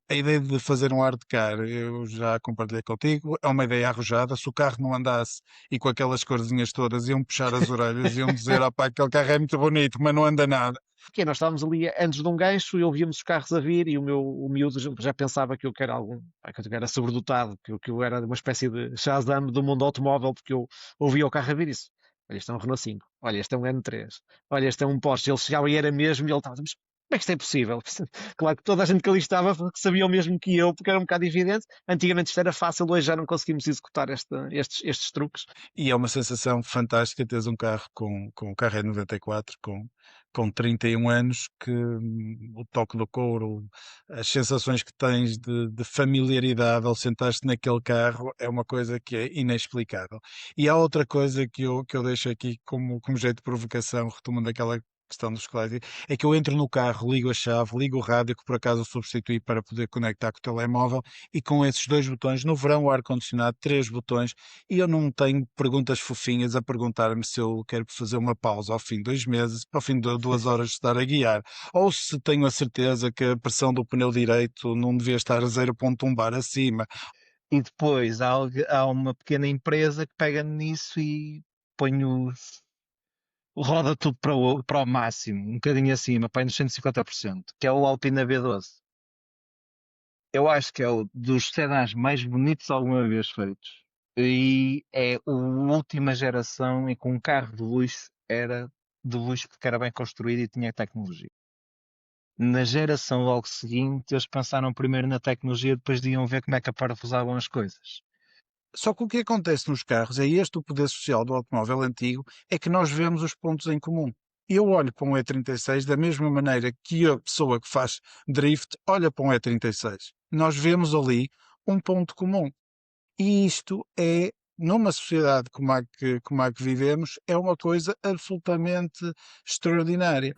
A ideia de fazer um hard car, eu já compartilhei contigo, é uma ideia arrojada. Se o carro não andasse e com aquelas corzinhas todas, iam puxar as orelhas, iam dizer, opá, aquele carro é muito bonito, mas não anda nada. Porque nós estávamos ali antes de um gancho e ouvíamos os carros a vir e o miúdo já pensava que eu era que eu era sobredotado, que eu era uma espécie de Shazam do mundo automóvel, porque eu ouvia o carro a vir isso. Olha, este é um Renault 5, olha, este é um N3, olha, este é um Porsche. Ele chegava e era mesmo, e ele estava, mas como é que isto é possível? Claro que toda a gente que ali estava sabia o mesmo que eu, porque era um bocado evidente. Antigamente isto era fácil, hoje já não conseguimos executar estes truques. E é uma sensação fantástica teres um carro com o carro é 94, com 31 anos, que o toque do couro, as sensações que tens de familiaridade ao sentar-te naquele carro é uma coisa que é inexplicável. E há outra coisa que eu deixo aqui como jeito de provocação, retomando aquela questão dos clássicos, é que eu entro no carro, ligo a chave, ligo o rádio, que por acaso substituí para poder conectar com o telemóvel, e com esses dois botões, no verão o ar-condicionado, três botões, e eu não tenho perguntas fofinhas a perguntar-me se eu quero fazer uma pausa ao fim de 2 meses, ao fim de 2 horas de estar a guiar, ou se tenho a certeza que a pressão do pneu direito não devia estar a 0,1 bar acima. E depois há uma pequena empresa que pega nisso e põe roda tudo para o máximo, um bocadinho acima, põe nos 150%, que é o Alpina B12. Eu acho que é o dos sedãs mais bonitos alguma vez feitos. E é a última geração em que um carro de luxo era de luxo porque era bem construído e tinha tecnologia. Na geração logo seguinte, eles pensaram primeiro na tecnologia, depois de iam ver como é que aparafusavam as coisas. Só que o que acontece nos carros, é este o poder social do automóvel antigo, é que nós vemos os pontos em comum. Eu olho para um E36 da mesma maneira que a pessoa que faz drift olha para um E36. Nós vemos ali um ponto comum. E isto é, numa sociedade como a que vivemos, é uma coisa absolutamente extraordinária.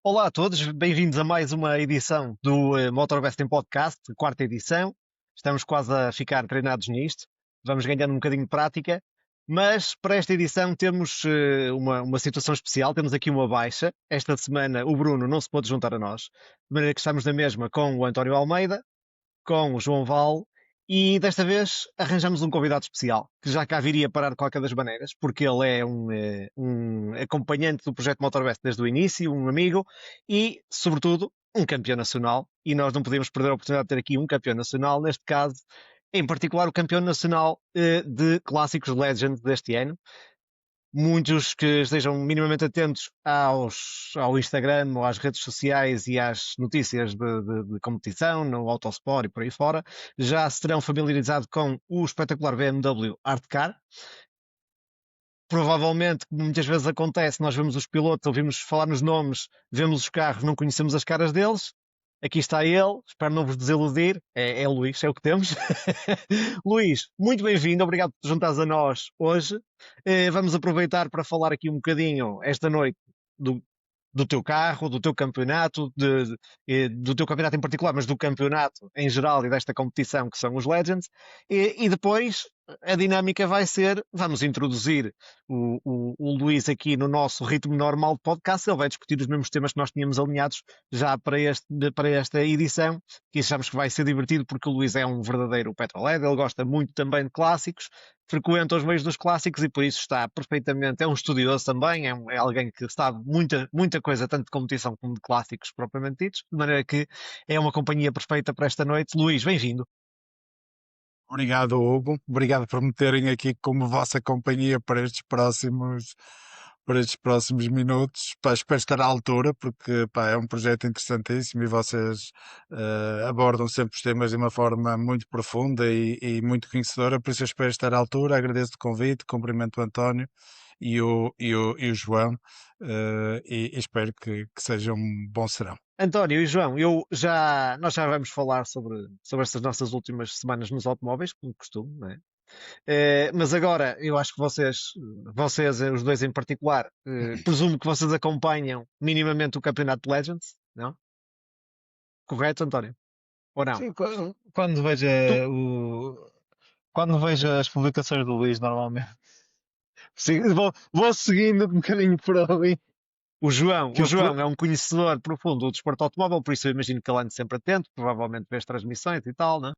Olá a todos, bem-vindos a mais uma edição do Motorbest em Podcast, quarta edição. Estamos quase a ficar treinados nisto, vamos ganhando um bocadinho de prática, mas para esta edição temos uma situação especial, temos aqui uma baixa. Esta semana o Bruno não se pôde juntar a nós, de maneira que estamos na mesma com o António Almeida, com o João Val, e desta vez arranjamos um convidado especial, que já cá viria parar de qualquer das maneiras, porque ele é um acompanhante do projeto Motorbest desde o início, um amigo e, sobretudo, um campeão nacional. E nós não podíamos perder a oportunidade de ter aqui um campeão nacional, neste caso, em particular, o campeão nacional de clássicos Legend deste ano. Muitos que estejam minimamente atentos ao Instagram ou às redes sociais e às notícias de competição, no Autosport e por aí fora, já se terão familiarizado com o espetacular BMW Art Car. Provavelmente, como muitas vezes acontece, nós vemos os pilotos, ouvimos falar nos nomes, vemos os carros, não conhecemos as caras deles. Aqui está ele, espero não vos desiludir. É o Luís, é o que temos. Luís, muito bem-vindo, obrigado por te juntares a nós hoje. Vamos aproveitar para falar aqui um bocadinho esta noite do, do teu carro, do teu campeonato, do teu campeonato em particular, mas do campeonato em geral e desta competição que são os Legends. E depois a dinâmica vai ser, vamos introduzir o Luís aqui no nosso ritmo normal de podcast. Ele vai discutir os mesmos temas que nós tínhamos alinhados já para esta edição, que achamos que vai ser divertido porque o Luís é um verdadeiro petrolhead, ele gosta muito também de clássicos, frequenta os meios dos clássicos e por isso está perfeitamente, é um estudioso também, é alguém que sabe muita coisa, tanto de competição como de clássicos propriamente ditos, de maneira que é uma companhia perfeita para esta noite. Luís, bem-vindo. Obrigado, Hugo. Obrigado por me terem aqui como vossa companhia para estes próximos minutos. Pá, espero estar à altura, porque pá, é um projeto interessantíssimo e vocês abordam sempre os temas de uma forma muito profunda e muito conhecedora, por isso eu espero estar à altura. Agradeço o convite, cumprimento o António e o João, e espero que seja um bom serão. António e João, nós já vamos falar sobre estas nossas últimas semanas nos automóveis, como costume, não é? Mas agora, eu acho que vocês, os dois em particular, presumo que vocês acompanham minimamente o campeonato de Legends, não? Correto, António? Ou não? Sim, quando vejo Tu- quando vejo as publicações do Luís, normalmente vou seguindo um bocadinho por ali. Que O eu, João é um conhecedor profundo do desporto automóvel, por isso eu imagino que ele ande sempre atento, provavelmente vê as transmissões e tal, né?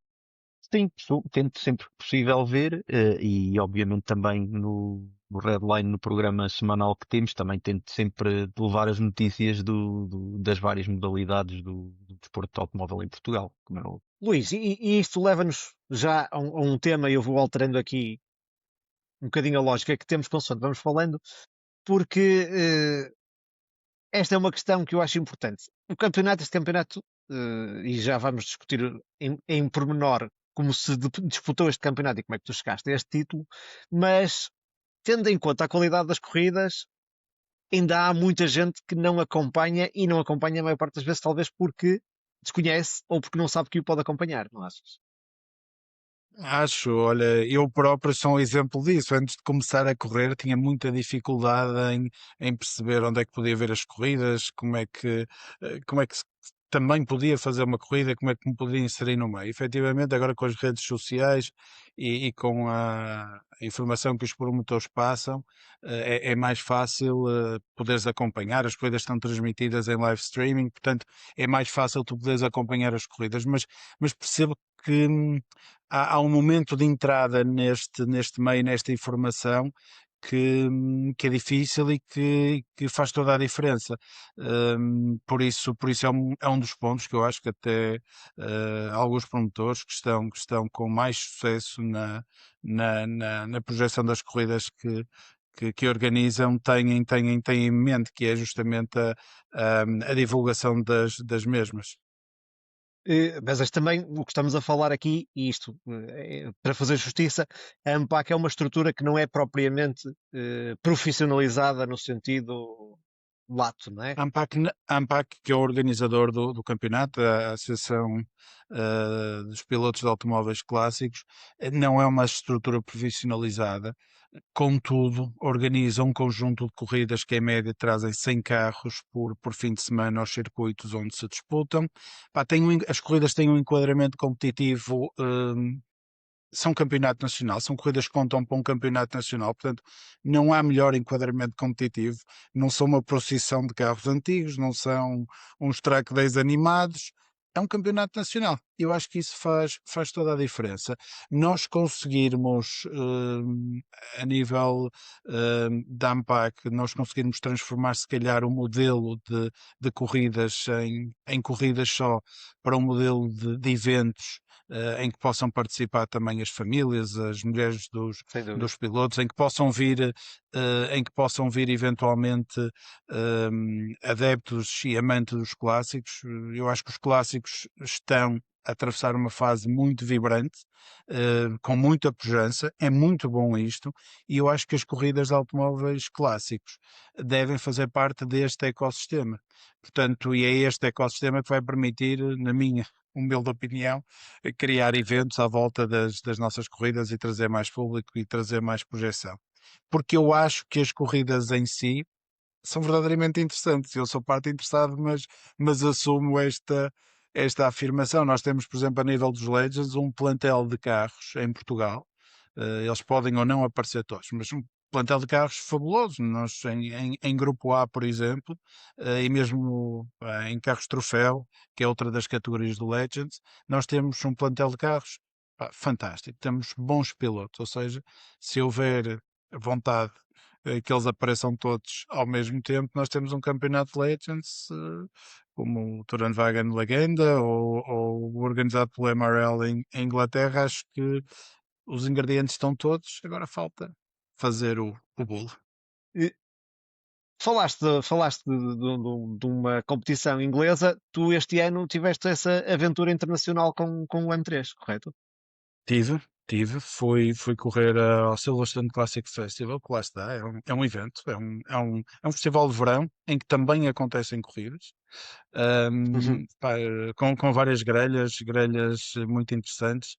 Sim, tento sempre que possível ver, e obviamente também no Redline, no programa semanal que temos, também tento sempre de levar as notícias das várias modalidades do desporto automóvel em Portugal, como é óbvio. Luís, e isto leva-nos já a um tema, e eu vou alterando aqui um bocadinho a lógica que temos consoante vamos falando, porque esta é uma questão que eu acho importante. Este campeonato, e já vamos discutir em pormenor como se disputou este campeonato e como é que tu chegaste a este título, mas tendo em conta a qualidade das corridas, ainda há muita gente que não acompanha e não acompanha a maior parte das vezes, talvez porque desconhece ou porque não sabe que o pode acompanhar, não achas? Acho, olha, eu próprio sou um exemplo disso. Antes de começar a correr, tinha muita dificuldade em perceber onde é que podia ver as corridas, como é que também podia fazer uma corrida, como é que me podia inserir no meio. Efetivamente, agora com as redes sociais e com a informação que os promotores passam, é mais fácil poderes acompanhar. As corridas estão transmitidas em live streaming, portanto, é mais fácil tu poderes acompanhar as corridas. Mas percebo que há um momento de entrada neste meio, nesta informação, que é difícil e que faz toda a diferença. Por isso é um dos pontos que eu acho que até alguns promotores que estão com mais sucesso na projeção das corridas que organizam têm em mente, que é justamente a divulgação das mesmas. Mas este também, o que estamos a falar aqui, e isto, para fazer justiça, a ANPAC é uma estrutura que não é propriamente profissionalizada no sentido lato, não é? A ANPAC, que é o organizador do campeonato, a Associação dos Pilotos de Automóveis Clássicos, não é uma estrutura profissionalizada. Contudo, organiza um conjunto de corridas que, em média, trazem 100 carros por fim de semana aos circuitos onde se disputam. Pá, as corridas têm um enquadramento competitivo. São campeonato nacional, são corridas que contam para um campeonato nacional, portanto, não há melhor enquadramento competitivo. Não são uma procissão de carros antigos, não são uns track days animados, é um campeonato nacional. Eu acho que isso faz toda a diferença. Nós conseguirmos, a nível da ANPAC, nós conseguirmos transformar, se calhar, o modelo de corridas em corridas só para um modelo de eventos em que possam participar também as famílias, as mulheres dos, Sem dúvida. dos pilotos, em que possam vir eventualmente adeptos e amantes dos clássicos. Eu acho que os clássicos estão a atravessar uma fase muito vibrante, com muita pujança, é muito bom isto, e eu acho que as corridas de automóveis clássicos devem fazer parte deste ecossistema. Portanto, e é este ecossistema que vai permitir, na minha humilde opinião, criar eventos à volta das nossas corridas e trazer mais público e trazer mais projeção. Porque eu acho que as corridas em si são verdadeiramente interessantes. Eu sou parte interessado, mas assumo esta afirmação. Nós temos, por exemplo, a nível dos Legends, um plantel de carros em Portugal. Eles podem ou não aparecer todos, mas um plantel de carros fabuloso. Nós, em Grupo A, por exemplo, e mesmo em carros troféu, que é outra das categorias do Legends, nós temos um plantel de carros pá, fantástico. Temos bons pilotos, ou seja, se houver vontade que eles apareçam todos ao mesmo tempo, nós temos um campeonato de Legends, como o Touranwagen Legenda ou organizado pelo MRL em Inglaterra. Acho que os ingredientes estão todos, agora falta fazer o bolo. E falaste de uma competição inglesa, tu este ano tiveste essa aventura internacional com o M3, correto? Tive, fui correr ao Silverstone Classic Festival, que lá está, é um evento, é um festival de verão em que também acontecem corridas, Uhum. pá, com várias grelhas muito interessantes,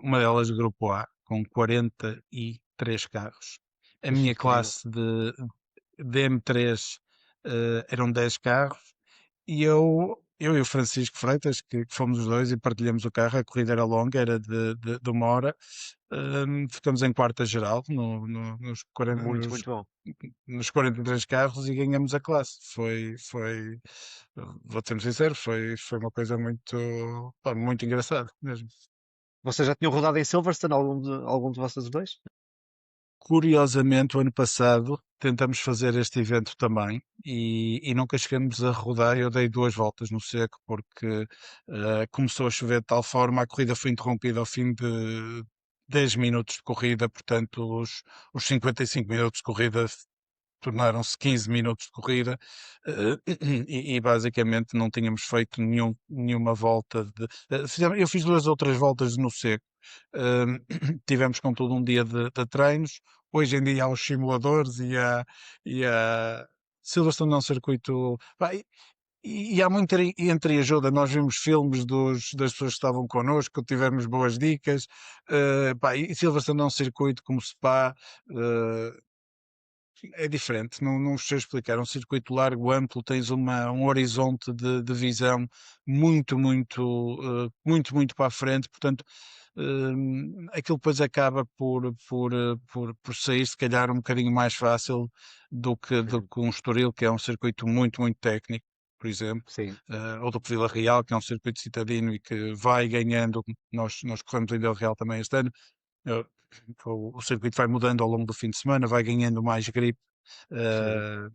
uma delas de Grupo A, com 43 carros. A minha Incrível. classe de M3 eram 10 carros, e eu eu e o Francisco Freitas, que fomos os dois e partilhamos o carro. A corrida era longa, era de 1 hora. Ficamos em quarta geral nos 40, Muito, muito bom. nos 43 carros e ganhamos a classe. Vou ser sincero, foi uma coisa muito, pá, muito engraçada mesmo. Vocês já tinham rodado em Silverstone, algum de vocês dois? Curiosamente, o ano passado tentamos fazer este evento também e nunca chegamos a rodar. Eu dei 2 voltas no seco porque começou a chover de tal forma, a corrida foi interrompida ao fim de 10 minutos de corrida, portanto, os 55 minutos de corrida tornaram-se 15 minutos de corrida, e basicamente não tínhamos feito nenhuma volta eu fiz 2 ou 3 voltas no seco. Tivemos com todo um dia de treinos. Hoje em dia há os simuladores e há Silverstone é um circuito. Pá, e há muita entreajuda. Nós vimos filmes das pessoas que estavam connosco, tivemos boas dicas. Pá, e Silverstone é um circuito como Spa. É diferente, não sei explicar. É um circuito largo, amplo, tens um horizonte de visão muito para a frente, portanto, aquilo depois acaba por sair, se calhar, um bocadinho mais fácil do Uhum. que um Estoril, que é um circuito muito técnico, por exemplo, Sim, ou do que Vila Real, que é um circuito citadino e que vai ganhando. Nós corremos em Vila Real também este ano. eh, o circuito vai mudando ao longo do fim de semana, vai ganhando mais gripe. sim. eh,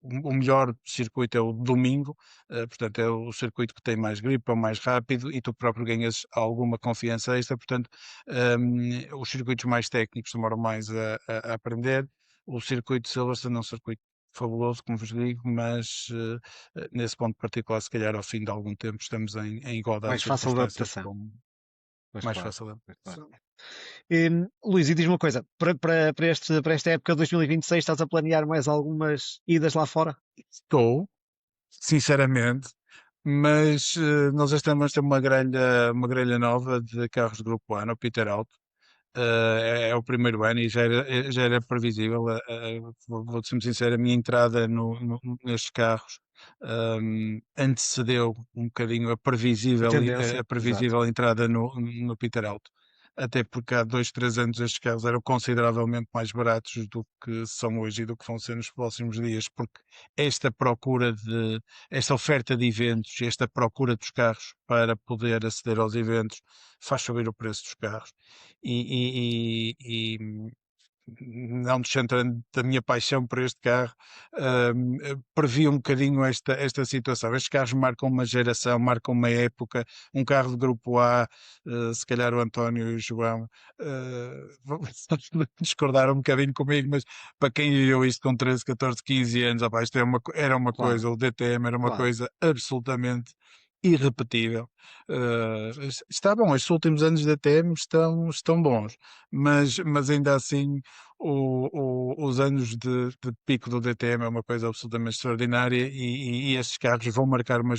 o melhor circuito é o domingo, portanto é o circuito que tem mais gripe, é o mais rápido e tu próprio ganhas alguma confiança extra, portanto os circuitos mais técnicos demoram mais a aprender. O circuito de Silverstone é um circuito fabuloso, como vos digo, mas nesse ponto particular, se calhar ao fim de algum tempo estamos em igualdade Mais de fácil de circunstâncias adaptação. com Pois mais claro, fácil. pois claro. Luís, e diz-me uma coisa, para esta época de 2026 estás a planear mais algumas idas lá fora? Estou, sinceramente, mas nós este ano vamos ter uma grelha nova de carros de grupo A no Peter Auto. É o primeiro ano e já era previsível. Vou-te ser muito sincero, a minha entrada nestes carros antecedeu um bocadinho a A previsível, tendência, a exato. previsível entrada no Peter Auto. Até porque há 2, 3 anos estes carros eram consideravelmente mais baratos do que são hoje e do que vão ser nos próximos dias, porque esta procura esta oferta de eventos, esta procura dos carros para poder aceder aos eventos faz subir o preço dos carros e não descentrando da minha paixão por este carro, previ um bocadinho esta situação. Estes carros marcam uma geração, marcam uma época. Um carro de grupo A, se calhar o António e o João vão discordar um bocadinho comigo, mas para quem viveu isto com 13, 14, 15 anos, opá, isto era uma Claro, coisa, o DTM era uma claro. coisa absolutamente irrepetível. Está bom, estes últimos anos da TM estão bons, mas ainda assim os anos de pico do DTM é uma coisa absolutamente extraordinária e estes carros vão marcar uma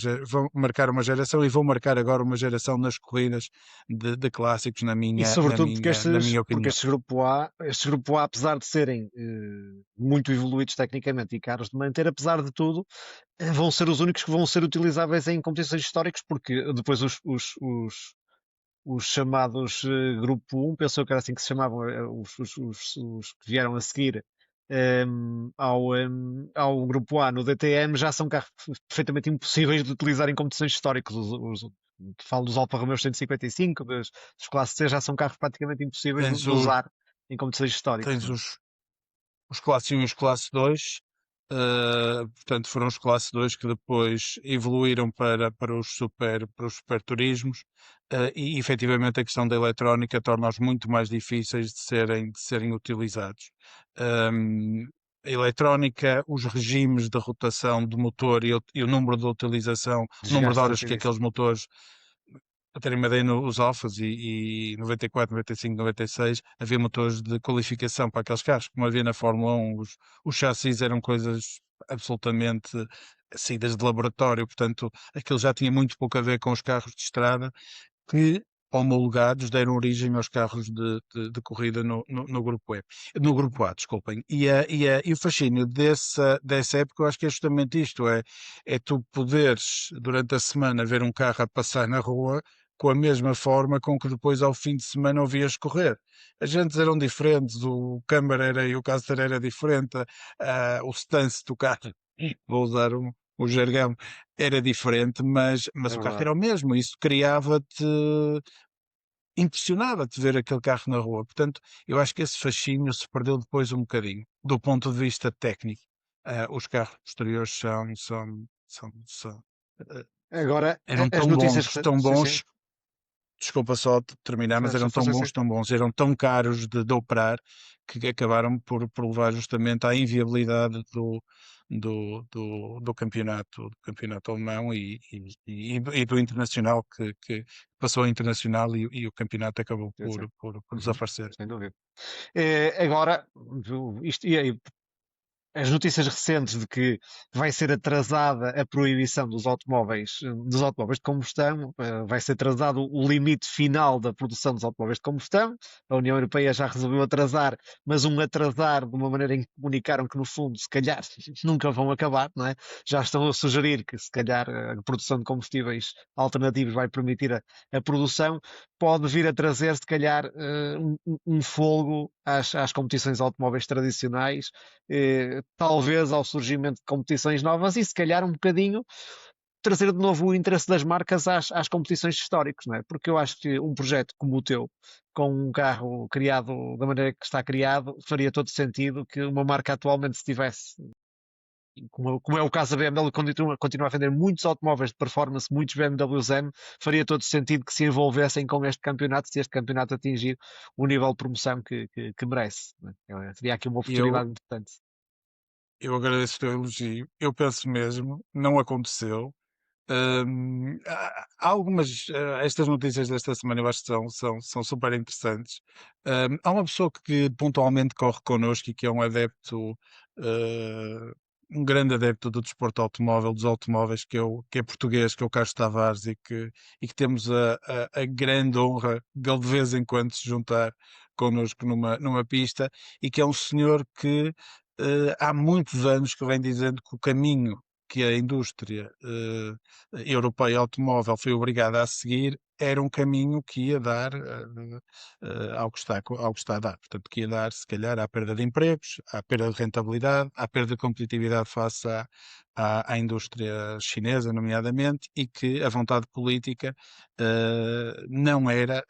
geração e vão marcar agora uma geração nas corridas de clássicos, na E minha, na sobretudo minha, na minha porque opinião. estes grupo A, apesar de serem muito evoluídos tecnicamente e caros de manter, apesar de tudo, vão ser os únicos que vão ser utilizáveis em competições históricas, porque depois os chamados Grupo 1, pensou que era assim que se chamavam, os que vieram a seguir ao Grupo A no DTM, já são carros perfeitamente impossíveis de utilizar em competições históricas. Falo dos Alfa Romeo 155, dos Classe C, já são carros praticamente impossíveis Tens, de usar em competições históricas, tens não é? os classe 1 e os classe 2. Portanto, foram os classe 2 que depois evoluíram para os super turismos, e efetivamente a questão da eletrónica torna-os muito mais difíceis de serem utilizados. A eletrónica, os regimes de rotação do motor e o número de utilização, o número de Desgaste horas que aqueles rapidíssimo. motores a terem uma ideia, nos Alfas e 94, 95, 96 havia motores de qualificação para aqueles carros, como havia na Fórmula 1. Os chassis eram coisas absolutamente saídas de laboratório, portanto aquilo já tinha muito pouco a ver com os carros de estrada, que homologados, deram origem aos carros de corrida no grupo E, no grupo A, desculpem. E o fascínio dessa época, eu acho que é justamente isto, é tu poderes, durante a semana, ver um carro a passar na rua com a mesma forma com que depois, ao fim de semana, o vias correr. As jantes eram diferentes, o câmara e o caster era diferente, o stance do carro, vou usar o jargão, era diferente, É mas o carro verdade. era o mesmo. Isso criava-te, impressionava-te ver aquele carro na rua. Portanto, eu acho que esse fascínio se perdeu depois um bocadinho, do ponto de vista técnico. Os carros posteriores eh, Agora, eram as notícias tão recentes. Sim, sim. bons. Desculpa só terminar, mas eram Força, sim. tão bons, eram tão caros de operar que acabaram por levar justamente à inviabilidade do campeonato alemão e do internacional, que passou ao internacional e o campeonato acabou Sim, sim. por desaparecer. Sem dúvida. Agora, isto, as notícias recentes de que vai ser atrasada a proibição dos automóveis de combustão, vai ser atrasado o limite final da produção dos automóveis de combustão. A União Europeia já resolveu atrasar, mas um atrasar de uma maneira em que comunicaram que, no fundo, se calhar nunca vão acabar, não é? Já estão a sugerir que, se calhar, a produção de combustíveis alternativos vai permitir a produção. Pode vir a trazer, se calhar, um folgo às competições automóveis tradicionais, talvez ao surgimento de competições novas e se calhar um bocadinho trazer de novo o interesse das marcas às competições históricas, não é? Porque eu acho que um projeto como o teu, com um carro criado da maneira que está criado, faria todo sentido que uma marca atualmente se tivesse, como é o caso da BMW, continua a vender muitos automóveis de performance, muitos BMWs M, faria todo sentido que se envolvessem com este campeonato, se este campeonato atingir o nível de promoção que merece. Não é? Seria aqui uma Eu, oportunidade importante. eu agradeço o teu elogio, eu penso mesmo, não aconteceu. Há algumas, estas notícias desta semana eu acho que são super interessantes. Há uma pessoa que pontualmente corre connosco e que é um adepto, uh, um grande adepto do desporto automóvel, dos automóveis, que é português, que é o Carlos Tavares, e que temos a grande honra de ele de vez em quando se juntar connosco numa pista, e que é um senhor que há muitos anos que vem dizendo que o caminho que a indústria europeia automóvel foi obrigada a seguir era um caminho que ia dar ao que está a dar. Portanto, que ia dar, se calhar, à perda de empregos, à perda de rentabilidade, à perda de competitividade face à indústria chinesa, nomeadamente, e que a vontade política não era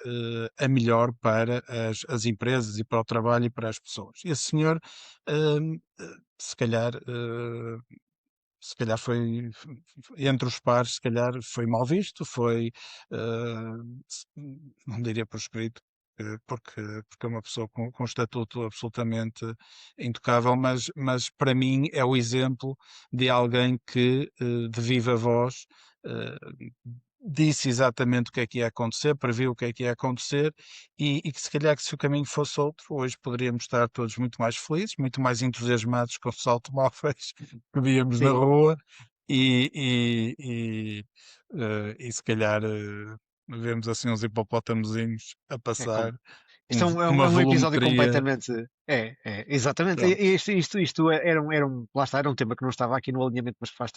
a melhor para as empresas e para o trabalho e para as pessoas. Esse senhor, se calhar, foi entre os pares, se calhar foi mal visto, foi, não diria proscrito, porque é uma pessoa com um estatuto absolutamente intocável, mas para mim é o exemplo de alguém que, de viva voz, eh, disse exatamente o que é que ia acontecer, previu o que é que ia acontecer, e que se calhar que se o caminho fosse outro, hoje poderíamos estar todos muito mais felizes, muito mais entusiasmados com os automóveis que víamos na Sim, rua, e se calhar vemos assim uns hipopótamozinhos a é passar como. Isto uma é um episódio volumetria. completamente. Exatamente. Pronto. Isto lá está, era um tema que não estava aqui no alinhamento, mas que faz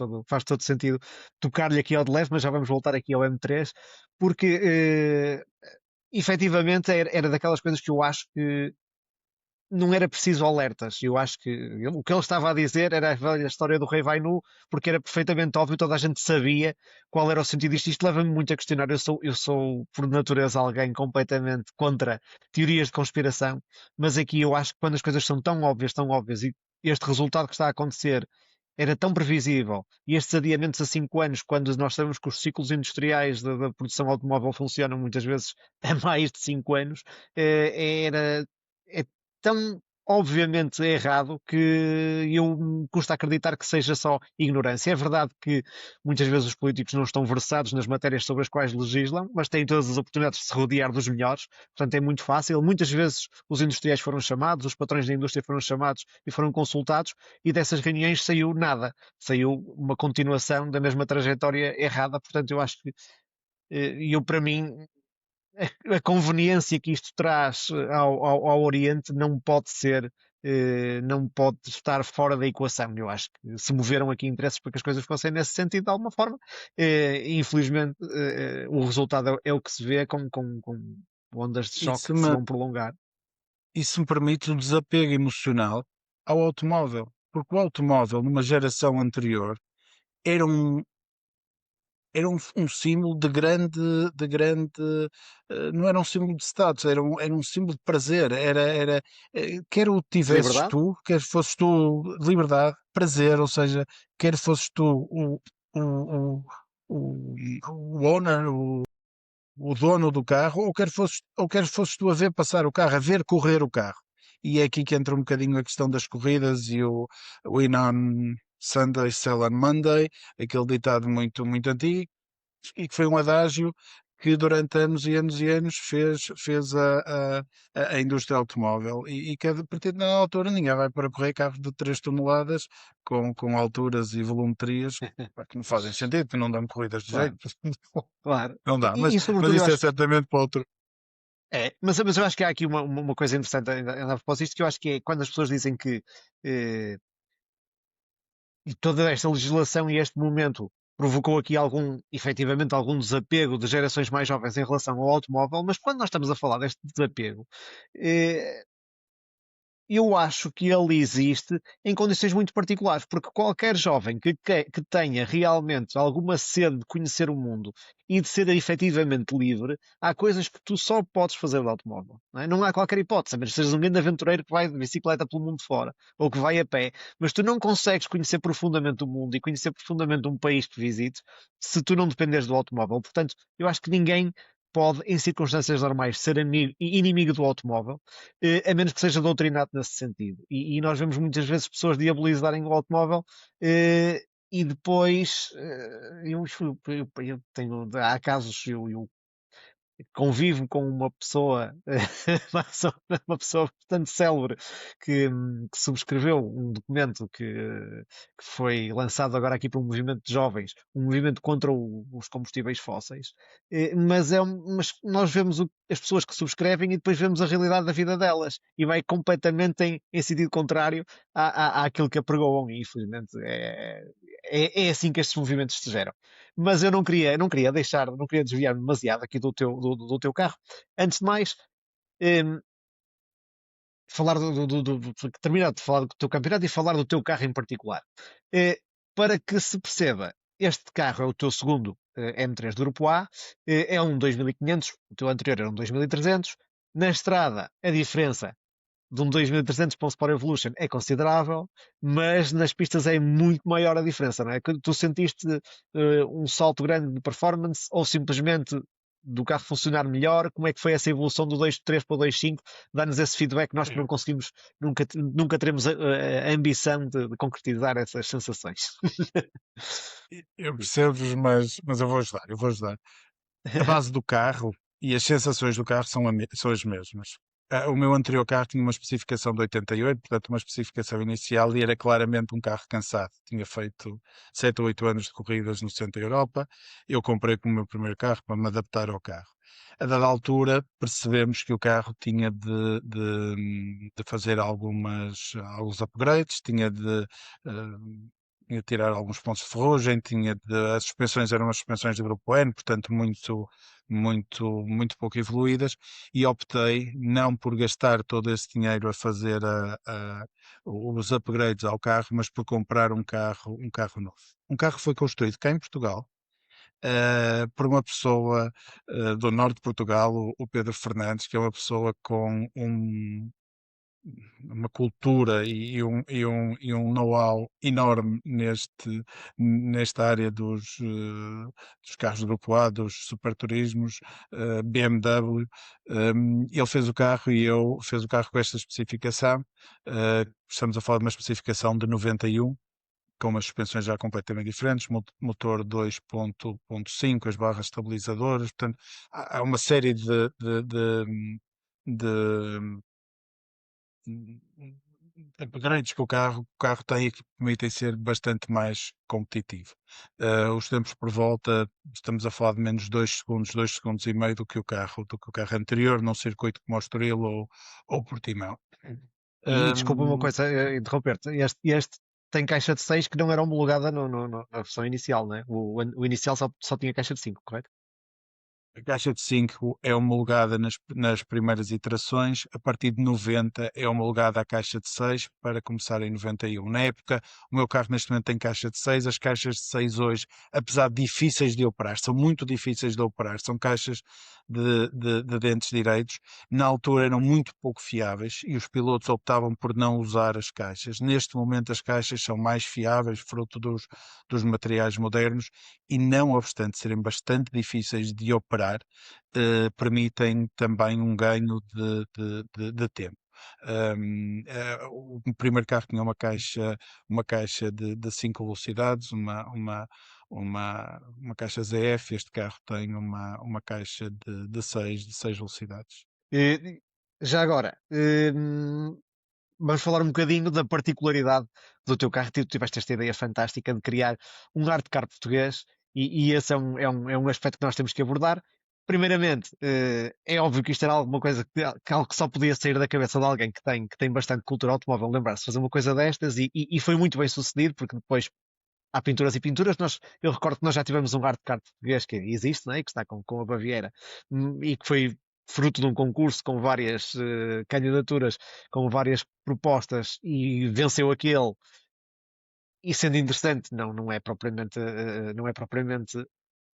todo sentido tocar-lhe aqui ao de leve, mas já vamos voltar aqui ao M3, porque efetivamente era daquelas coisas que eu acho que não era preciso alertas. Eu acho que o que ele estava a dizer era a velha história do rei vai nu, porque era perfeitamente óbvio, toda a gente sabia qual era o sentido disto. Isto leva-me muito a questionar. Eu sou, por natureza, alguém completamente contra teorias de conspiração, mas aqui eu acho que quando as coisas são tão óbvias, e este resultado que está a acontecer era tão previsível, e estes adiamentos a 5 anos, quando nós sabemos que os ciclos industriais da produção automóvel funcionam muitas vezes a mais de 5 anos, era é tão obviamente errado que eu me custa acreditar que seja só ignorância. É verdade que muitas vezes os políticos não estão versados nas matérias sobre as quais legislam, mas têm todas as oportunidades de se rodear dos melhores, portanto é muito fácil. Muitas vezes os industriais foram chamados, os patrões da indústria foram chamados e foram consultados, e dessas reuniões saiu nada, saiu uma continuação da mesma trajetória errada. Portanto, eu acho que, para mim, a conveniência que isto traz ao Oriente não pode ser, não pode estar fora da equação. Eu acho que se moveram aqui interesses para que as coisas fossem nesse sentido de alguma forma. Infelizmente, o resultado é o que se vê com ondas de E choque se que se me, vão prolongar. e se me permite o desapego emocional ao automóvel, porque o automóvel, numa geração anterior, era um, era um símbolo de grande, não era um símbolo de status, era um símbolo de prazer, quer o tivesses Liberdade? tu, quer fosses tu liberdade, prazer, ou seja, quer fosses tu o, o, o owner, o dono do carro, ou quer fosses tu a ver passar o carro, a ver correr o carro. E é aqui que entra um bocadinho a questão das corridas e o Win on Sunday, Sell on Monday, aquele ditado muito, muito antigo, e que foi um adágio que durante anos e anos e anos fez a indústria automóvel e que a partir da altura ninguém vai para correr carros de 3 toneladas com alturas e volumetrias pá, que não fazem sentido, que não dão corridas de jeito. Claro, claro. Não dá, mas, mas Sobretudo eu isso é acho certamente para outro. mas eu acho que há aqui uma coisa interessante a propósito disto, que eu acho que é quando as pessoas dizem que eh, e toda esta legislação e este momento provocou aqui efetivamente algum desapego de gerações mais jovens em relação ao automóvel, mas quando nós estamos a falar deste desapego, eh, eu acho que ele existe em condições muito particulares, porque qualquer jovem que tenha realmente alguma sede de conhecer o mundo e de ser efetivamente livre, há coisas que tu só podes fazer de automóvel. Não é? Não há qualquer hipótese, mas sejas um grande aventureiro que vai de bicicleta pelo mundo fora, ou que vai a pé, mas tu não consegues conhecer profundamente o mundo e conhecer profundamente um país que visites se tu não dependeres do automóvel. Portanto, eu acho que ninguém pode, em circunstâncias normais, ser amigo e inimigo do automóvel, a menos que seja doutrinado nesse sentido. E nós vemos muitas vezes pessoas diabolizarem o automóvel e depois eu tenho, há casos, eu convivo com uma pessoa, uma pessoa bastante célebre que subscreveu um documento que foi lançado agora aqui por um movimento de jovens, um movimento contra os combustíveis fósseis, mas nós vemos as pessoas que subscrevem e depois vemos a realidade da vida delas e vai completamente em sentido contrário àquilo que apregoam e infelizmente é assim que estes movimentos se geram. Mas eu não queria não queria desviar-me demasiado aqui do teu carro. Antes de mais, um, falar terminar de falar do teu campeonato e falar do teu carro em particular. Eh, para que se perceba, este carro é o teu segundo M3 do Grupo A, é um 2500, o teu anterior era um 2300. Na estrada, a diferença de um 2300 para um Sport Evolution é considerável, mas nas pistas é muito maior a diferença, não é? Que tu sentiste um salto grande de performance ou simplesmente do carro funcionar melhor? Como é que foi essa evolução do 2.3 para o 2.5? Dá-nos esse feedback, nós que não conseguimos, nunca teremos a ambição de concretizar essas sensações. Eu percebo-vos, mas eu vou ajudar. A base do carro e as sensações do carro são as mesmas. O meu anterior carro tinha uma especificação de 88, portanto, uma especificação inicial, e era claramente um carro cansado. Tinha feito 7 ou 8 anos de corridas no centro da Europa. Eu comprei como o meu primeiro carro para me adaptar ao carro. A dada altura, percebemos que o carro tinha de fazer alguns upgrades, tinha de tirar alguns pontos de ferrugem, as suspensões eram as suspensões do grupo N, portanto muito, muito, muito pouco evoluídas, e optei não por gastar todo esse dinheiro a fazer os upgrades ao carro, mas por comprar um carro novo. Um carro que foi construído cá em Portugal, por uma pessoa do norte de Portugal, o Pedro Fernandes, que é uma pessoa com uma cultura e um know-how enorme nesta área dos carros do Grupo A, dos superturismos, BMW. Ele fez o carro e eu fez o carro com esta especificação. Estamos a falar de uma especificação de 91, com umas suspensões já completamente diferentes, motor 2.5, as barras estabilizadoras, portanto, há uma série de upgrades que o carro tem e que permitem ser bastante mais competitivo. Os tempos por volta, estamos a falar de menos 2 segundos e meio do que o carro anterior, num circuito como o Estoril ou Portimão. E desculpa uma Hum, coisa, interromper-te. Este tem caixa de 6 que não era homologada na versão inicial, né? O inicial só tinha caixa de 5, correto? A caixa de 5 é homologada nas primeiras iterações, a partir de 90 é homologada a caixa de 6 para começar em 91. Na época, o meu carro neste momento tem caixa de 6. As caixas de 6 hoje, apesar de difíceis de operar, são muito difíceis de operar, são caixas de dentes direitos. Na altura eram muito pouco fiáveis e os pilotos optavam por não usar as caixas. Neste momento as caixas são mais fiáveis, fruto dos materiais modernos, e não obstante serem bastante difíceis de operar, permitem também um ganho de tempo. O primeiro carro tinha uma caixa de 5 velocidades, uma caixa ZF. Este carro tem uma caixa de seis velocidades. E, já agora, vamos falar um bocadinho da particularidade do teu carro. Tu tiveste esta ideia fantástica de criar um art car português e esse é um aspecto que nós temos que abordar. Primeiramente, é óbvio que isto era alguma coisa que algo que só podia sair da cabeça de alguém que tem bastante cultura automóvel, lembrar-se de fazer uma coisa destas e foi muito bem sucedido, porque depois há pinturas e pinturas. Eu recordo que nós já tivemos um art car português que existe, né, que está com a Baviera, e que foi fruto de um concurso com várias candidaturas, com várias propostas, e venceu aquele. E sendo interessante, não é propriamente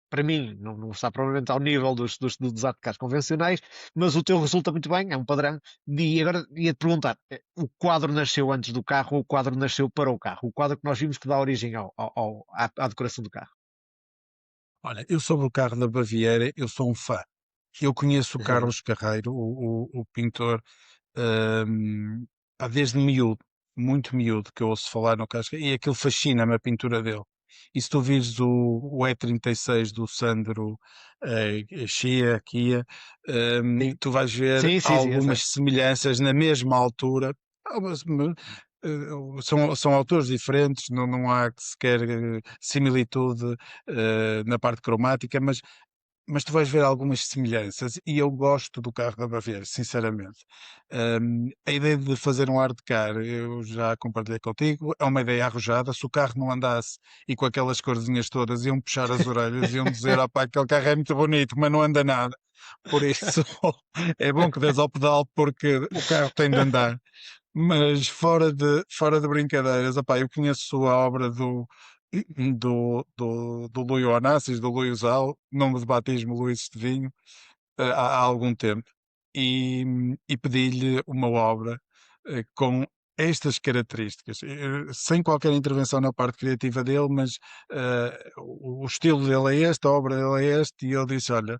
para mim, não está provavelmente ao nível dos autocarros convencionais, mas o teu resulta muito bem, é um padrão. E agora ia-te perguntar: o quadro nasceu antes do carro ou o quadro nasceu para o carro? O quadro que nós vimos que dá origem à decoração do carro. Olha, eu sobre o carro da Baviera, eu sou um fã. Eu conheço o Uhum. Carlos Carreiro, o pintor, hum, desde miúdo, muito miúdo, que eu ouço falar no Casca, e aquilo fascina-me, a pintura dele. E se tu vires o E36 do Sandro Kia, Sim, tu vais ver sim, sim, sim, eu sei. algumas semelhanças na mesma altura. São autores diferentes, não há sequer similitude na parte cromática, mas tu vais ver algumas semelhanças e eu gosto do carro da Baviera, sinceramente. A ideia de fazer um hard car, eu já compartilhei contigo, é uma ideia arrojada. Se o carro não andasse e com aquelas corzinhas todas iam puxar as orelhas, iam dizer: opá, aquele carro é muito bonito, mas não anda nada. Por isso é bom que dês ao pedal, porque o carro tem de andar. Mas fora de brincadeiras, opá, eu conheço a obra do Luís Onassis, do Luís Zal, nome de batismo Luís Estevinho, há algum tempo, e, e pedi-lhe uma obra com estas características, sem qualquer intervenção na parte criativa dele, mas o estilo dele é este, a obra dele é este, e ele disse: olha,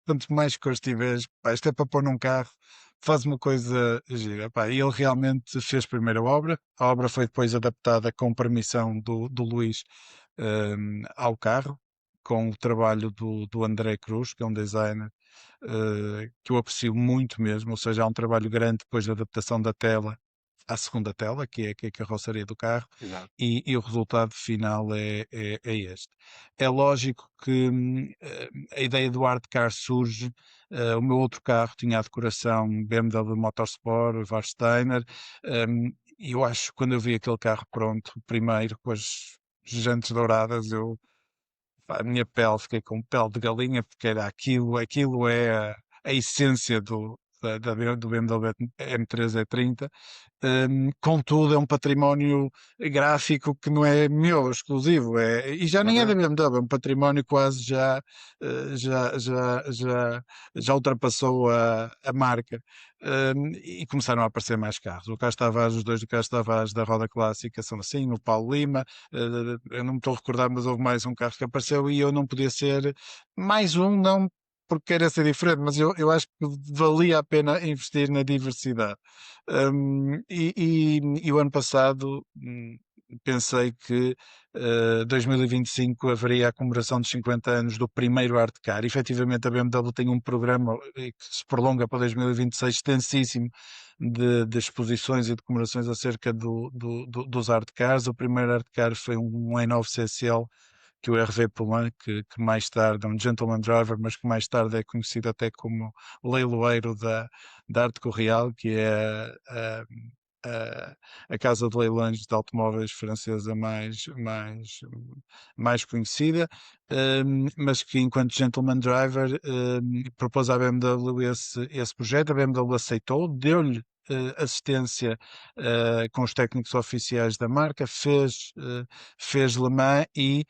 quanto mais cores tiveres, pá, isto é para pôr num carro, faz uma coisa gira. Pá, e ele realmente fez primeiro a obra foi depois adaptada com permissão do Luís, ao carro, com o trabalho do André Cruz, que é um designer que eu aprecio muito mesmo. Ou seja, há um trabalho grande depois da adaptação da tela à segunda tela, que é a carroceria do carro, Exato. e o resultado final é este. É lógico que a ideia do art car surge. O meu outro carro tinha a decoração BMW Motorsport, Warsteiner, e eu acho que quando eu vi aquele carro pronto, primeiro com as jantes douradas, a minha pele, fiquei com pele de galinha, porque era aquilo é a essência do BMW M3 E30. Contudo, é um património gráfico que não é meu, exclusivo, e já nem é da Exatamente. BMW, é um património quase já ultrapassou a marca. E começaram a aparecer mais carros. O Carlos Tavares, os dois do Carlos Tavares da Roda Clássica são assim, o Paulo Lima, eu não me estou a recordar, mas houve mais um carro que apareceu e eu não podia ser mais um, não porque queira ser diferente, mas eu acho que valia a pena investir na diversidade. E o ano passado, pensei que 2025 haveria a comemoração dos 50 anos do primeiro Art Car. Efetivamente, a BMW tem um programa que se prolonga para 2026 extensíssimo de exposições e de comemorações acerca dos Art Cars. O primeiro Art Car foi um E9 CCL que o Hervé Poulain, que mais tarde é um gentleman driver, mas que mais tarde é conhecido até como leiloeiro da Arte Correal, que é a, a casa de leilões de automóveis francesa mais conhecida, mas que enquanto gentleman driver propôs à BMW esse projeto. A BMW aceitou, deu-lhe assistência com os técnicos oficiais da marca, fez Le Mans e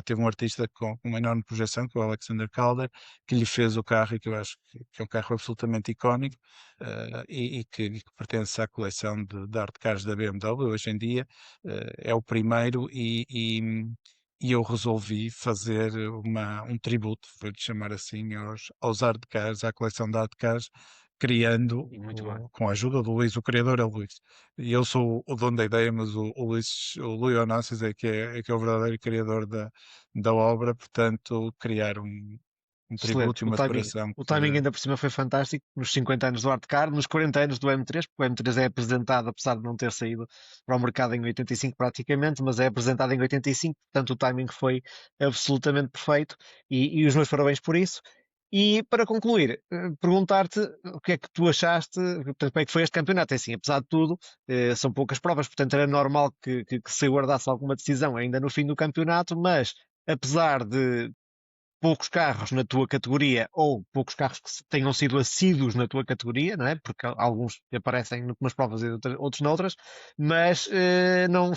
teve um artista com uma enorme projeção, que é o Alexander Calder, que lhe fez o carro e que eu acho que é um carro absolutamente icónico. E que pertence à coleção de art cars da BMW hoje em dia. É o primeiro e eu resolvi fazer um tributo, vou-lhe chamar assim, aos art cars, à coleção de art cars, criando, Muito bem. com a ajuda do Luís. O criador é o Luís. E eu sou o dono da ideia, mas o Luís Onassis é que é o verdadeiro criador da obra. Portanto, criar um Excelente. tributo e uma decoração O que timing ainda por cima foi fantástico. Nos 50 anos do Art Car, nos 40 anos do M3, porque o M3 é apresentado, apesar de não ter saído para o mercado em 85 praticamente, mas é apresentado em 85, portanto o timing foi absolutamente perfeito e os meus parabéns por isso. E para concluir, perguntar-te o que é que tu achaste, portanto, como é que foi este campeonato? É assim, apesar de tudo, são poucas provas, portanto era normal que se aguardasse alguma decisão ainda no fim do campeonato, mas apesar de poucos carros na tua categoria ou poucos carros que tenham sido assíduos na tua categoria, não é? Porque alguns aparecem numas provas e outros noutras, mas não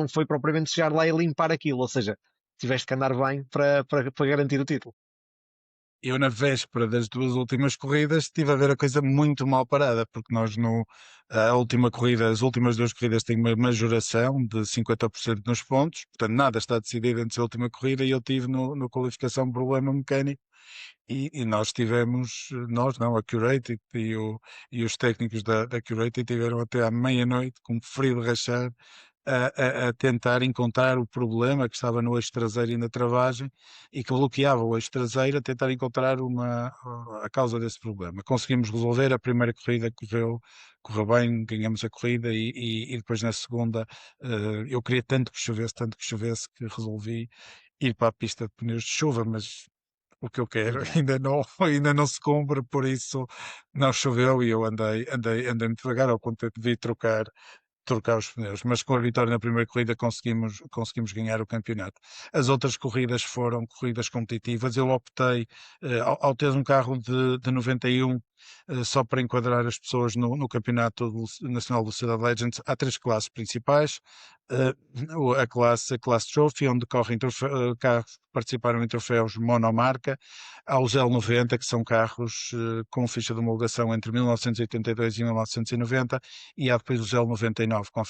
foi propriamente chegar lá e limpar aquilo, ou seja, tiveste que andar bem para garantir o título. eu, na véspera das duas últimas corridas, estive a ver a coisa muito mal parada, porque nós a última corrida, as últimas duas corridas têm uma majoração de 50% nos pontos, portanto nada está decidido antes da última corrida, e eu tive no qualificação um problema mecânico e nós tivemos, nós não, a Curated e os técnicos da Curated tiveram até à meia-noite com frio de rachar a tentar encontrar o problema que estava no eixo traseiro e na travagem e que bloqueava o eixo traseiro, a tentar encontrar a causa desse problema. Conseguimos resolver. A primeira corrida correu bem, ganhamos a corrida e depois na segunda eu queria tanto que chovesse, que resolvi ir para a pista de pneus de chuva, mas o que eu quero Muito bem. ainda não se cumpre, por isso não choveu e eu andei muito devagar, ao ponto de vir trocar os pneus, mas com a vitória na primeira corrida conseguimos ganhar o campeonato. As outras corridas foram corridas competitivas. Eu optei, ao ter um carro de 91, só para enquadrar as pessoas no Campeonato Nacional de Velocidade Legends, há três classes principais. A classe Trophy, onde correm carros que participaram em troféus monomarca. Há os L90, que são carros com ficha de homologação entre 1982 e 1990, e há depois os L99, com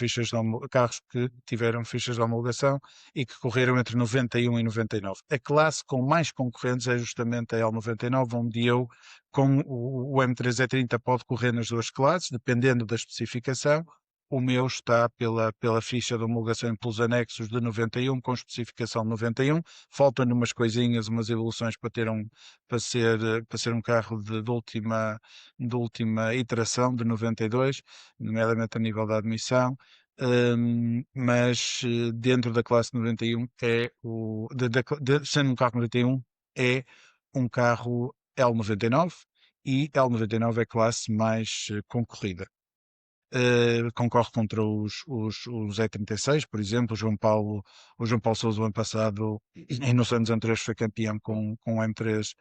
carros que tiveram fichas de homologação e que correram entre 91 e 99. A classe com mais concorrentes é justamente a L99, onde eu, com o M3E30, pode correr nas duas classes, dependendo da especificação. O meu está pela ficha de homologação pelos anexos de 91, com especificação de 91. Faltam-lhe umas coisinhas, umas evoluções para ser um carro de última iteração, de 92, nomeadamente a nível da admissão. Mas dentro da classe 91 sendo um carro 91, é um carro L99, e L99 é a classe mais concorrida. Concorre contra os E36, por exemplo. O João Paulo Sousa, o ano passado e nos anos anteriores, foi campeão com o M3,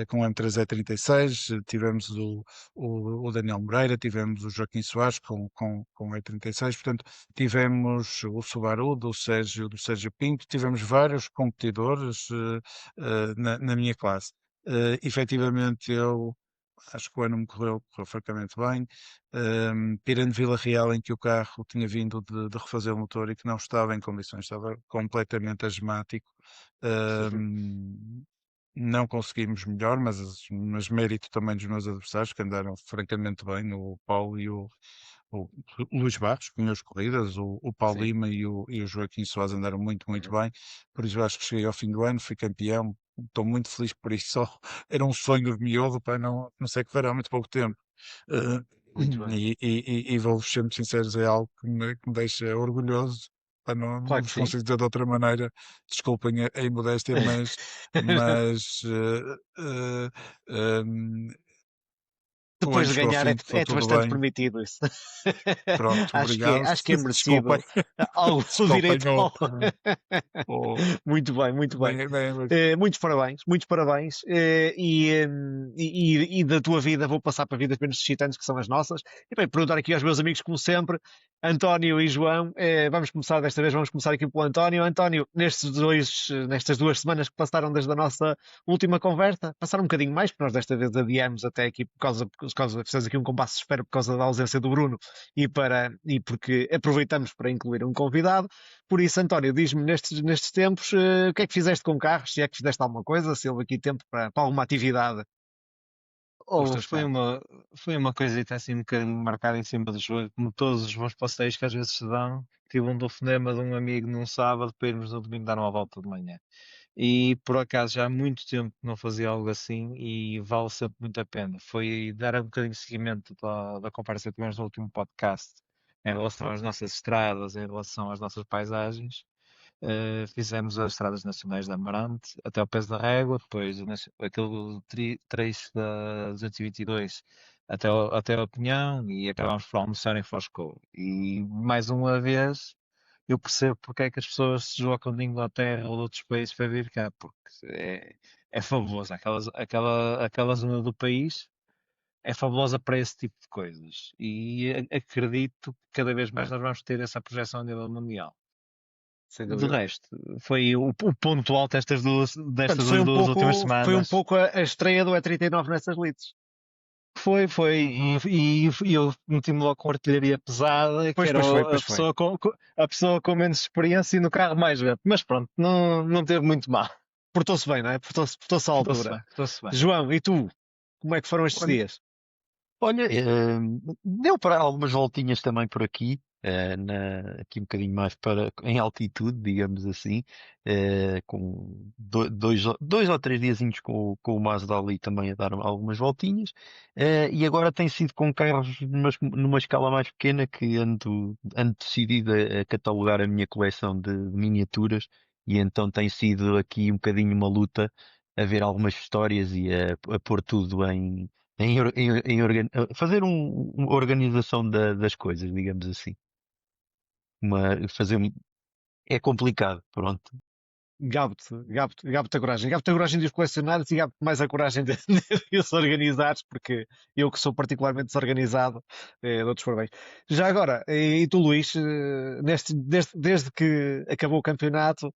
com o M3 E36. Tivemos o Daniel Moreira, tivemos o Joaquim Soares com o E36. Portanto, tivemos o Subaru do Sérgio Pinto. Tivemos vários competidores na minha classe. Efetivamente, eu acho que o ano me correu francamente bem. Tirando Vila Real, em que o carro tinha vindo de refazer o motor e que não estava em condições, estava completamente asmático. Não conseguimos melhor, mas mérito também dos meus adversários, que andaram francamente bem, o Paulo o Luís Barros, que ganhou as corridas, o Paulo Sim, Lima e o Joaquim Soares andaram muito, muito bem. Por isso, eu acho que cheguei ao fim do ano, fui campeão. Estou muito feliz por isso. Só era um sonho de miúdo, pá, não sei que fará há muito pouco tempo. Eh, muito bem. e vou-vos ser muito sinceros, é algo que me deixa orgulhoso. Pá, não Claro que vos sim. consigo dizer de outra maneira, desculpem a imodéstia, mas o Depois ano de chegou ao ganhar fim, ficou é-te tudo bastante bem. permitido isso. Pronto, obrigado. Acho que é Desculpem, merecido algum desculpem, direito não. ao... Muito bem, muito bem. Mas Muitos parabéns, muitos parabéns. E da tua vida vou passar para vidas menos excitantes, que são as nossas. E bem, perguntar aqui aos meus amigos, como sempre, António e João. Vamos começar desta vez, vamos começar aqui pelo António. António, nestas 2 semanas que passaram desde a nossa última conversa, passaram um bocadinho mais, porque nós desta vez adiamos até aqui fizemos aqui um compasso de espera por causa da ausência do Bruno e porque aproveitamos para incluir um convidado. Por isso, António, diz-me nestes tempos, o que é que fizeste com carros? Se é que fizeste alguma coisa, se houve aqui tempo para alguma atividade com os Ou teus carros. foi uma coisita assim um bocadinho marcada em cima do jogo, como todos os bons passeios que às vezes se dão. Tive um telefonema de um amigo num sábado para irmos no domingo dar uma volta de manhã. E por acaso já há muito tempo que não fazia algo assim e vale sempre muito a pena. Foi dar um bocadinho de seguimento da conversa que tivemos no último podcast em relação às nossas estradas, em relação às nossas paisagens. Fizemos as estradas nacionais da Amarante até ao Peso da Régua, depois aquele trecho da 222 até ao Pinhão e acabámos por almoçar em Foscou. E mais uma vez eu percebo porque é que as pessoas se deslocam de Inglaterra ou de outros países para vir cá, porque é fabuloso. Aquela zona do país é fabulosa para esse tipo de coisas. E acredito que cada vez mais nós vamos ter essa projeção a nível mundial. Sem De dúvida. resto, foi o ponto alto Portanto, destas duas últimas foi um semanas. pouco a estreia do E39 nessas leads. Foi, e eu meti-me logo com artilharia pesada, que Pois, era pois foi, a pois foi. pessoa a pessoa com menos experiência e no carro mais velho. Mas pronto, não teve muito mal. Portou-se bem, não é? Portou-se à Portou-se altura. bem, portou-se bem. João, e tu? Como é que foram estes Olha, dias? olha, deu para algumas voltinhas também por aqui, aqui um bocadinho mais em altitude, digamos assim, com dois ou três diazinhos com o Mazda ali também a dar algumas voltinhas, e agora tem sido com carros numa escala mais pequena que ando decidido a catalogar a minha coleção de miniaturas, e então tem sido aqui um bocadinho uma luta a ver algumas histórias e a pôr tudo fazer uma organização das coisas, digamos assim. Fazer é complicado, pronto. Gabe-te a coragem. Gabe-te a coragem de os colecionares e gabe-te mais a coragem de os organizares, porque eu que sou particularmente desorganizado, dou-te os parabéns. Já agora, e tu, Luís, desde que acabou o campeonato,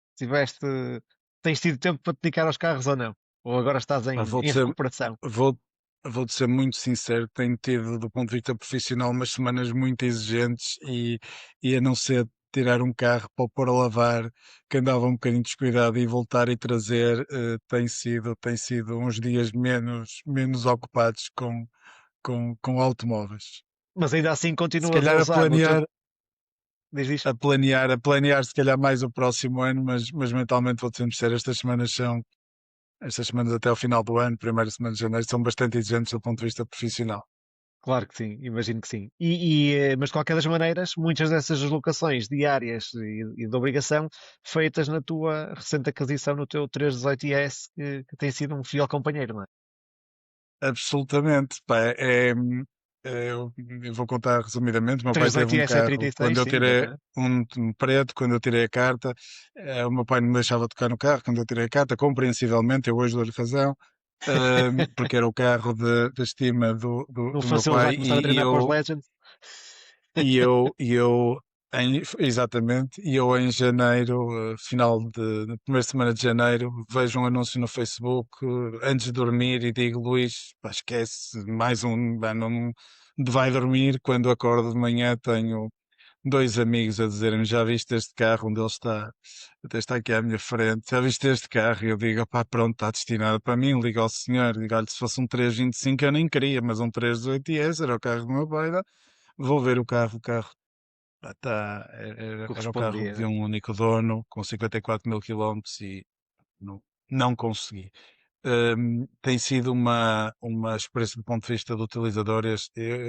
tens tido tempo para te dedicar aos carros ou não? Ou agora estás pá, em recuperação? vou, vou-te ser muito sincero, tenho tido, do ponto de vista profissional, umas semanas muito exigentes e a não ser tirar um carro para o pôr a lavar, que andava um bocadinho descuidado e voltar e trazer, tem sido uns dias menos ocupados com automóveis. Mas ainda assim Se continuas a calhar usar no teu. Diz isto. a planear se calhar mais o próximo ano, mas mentalmente vou-te sempre dizer, estas semanas até ao final do ano, primeira semana de janeiro, são bastante exigentes do ponto de vista profissional. Claro que sim, imagino que sim. Mas de qualquer das maneiras, muitas dessas deslocações diárias e de obrigação feitas na tua recente aquisição no teu 318S, que tem sido um fiel companheiro, não é? Absolutamente, pá, eu vou contar resumidamente. O meu pai teve um 318S é carro quando 36, eu sim, tirei exatamente. um preto, quando eu tirei a carta. O meu pai não me deixava tocar no carro quando eu tirei a carta, compreensivelmente, eu hoje dou-lhe razão, porque era o carro de estima do, Não do meu fosse ele já pai começar a treinar para os Legends? exatamente, e eu em janeiro, na primeira semana de janeiro, vejo um anúncio no Facebook, antes de dormir, e digo, Luís, pá, esquece, mais um, pá, não vai dormir. Quando acordo de manhã tenho dois amigos a dizerem-me, já viste este carro, onde ele está, até está aqui à minha frente, já viste este carro? E eu digo, pá, pronto, está destinado para mim. Ligo ao senhor, digo, olha, se fosse um 325 eu nem queria, mas um 318S era o carro do meu pai. vou ver o carro era o carro Correspondia, de né? um único dono, com 54 mil quilómetros e não, não consegui. Tem sido uma experiência do ponto de vista do utilizador.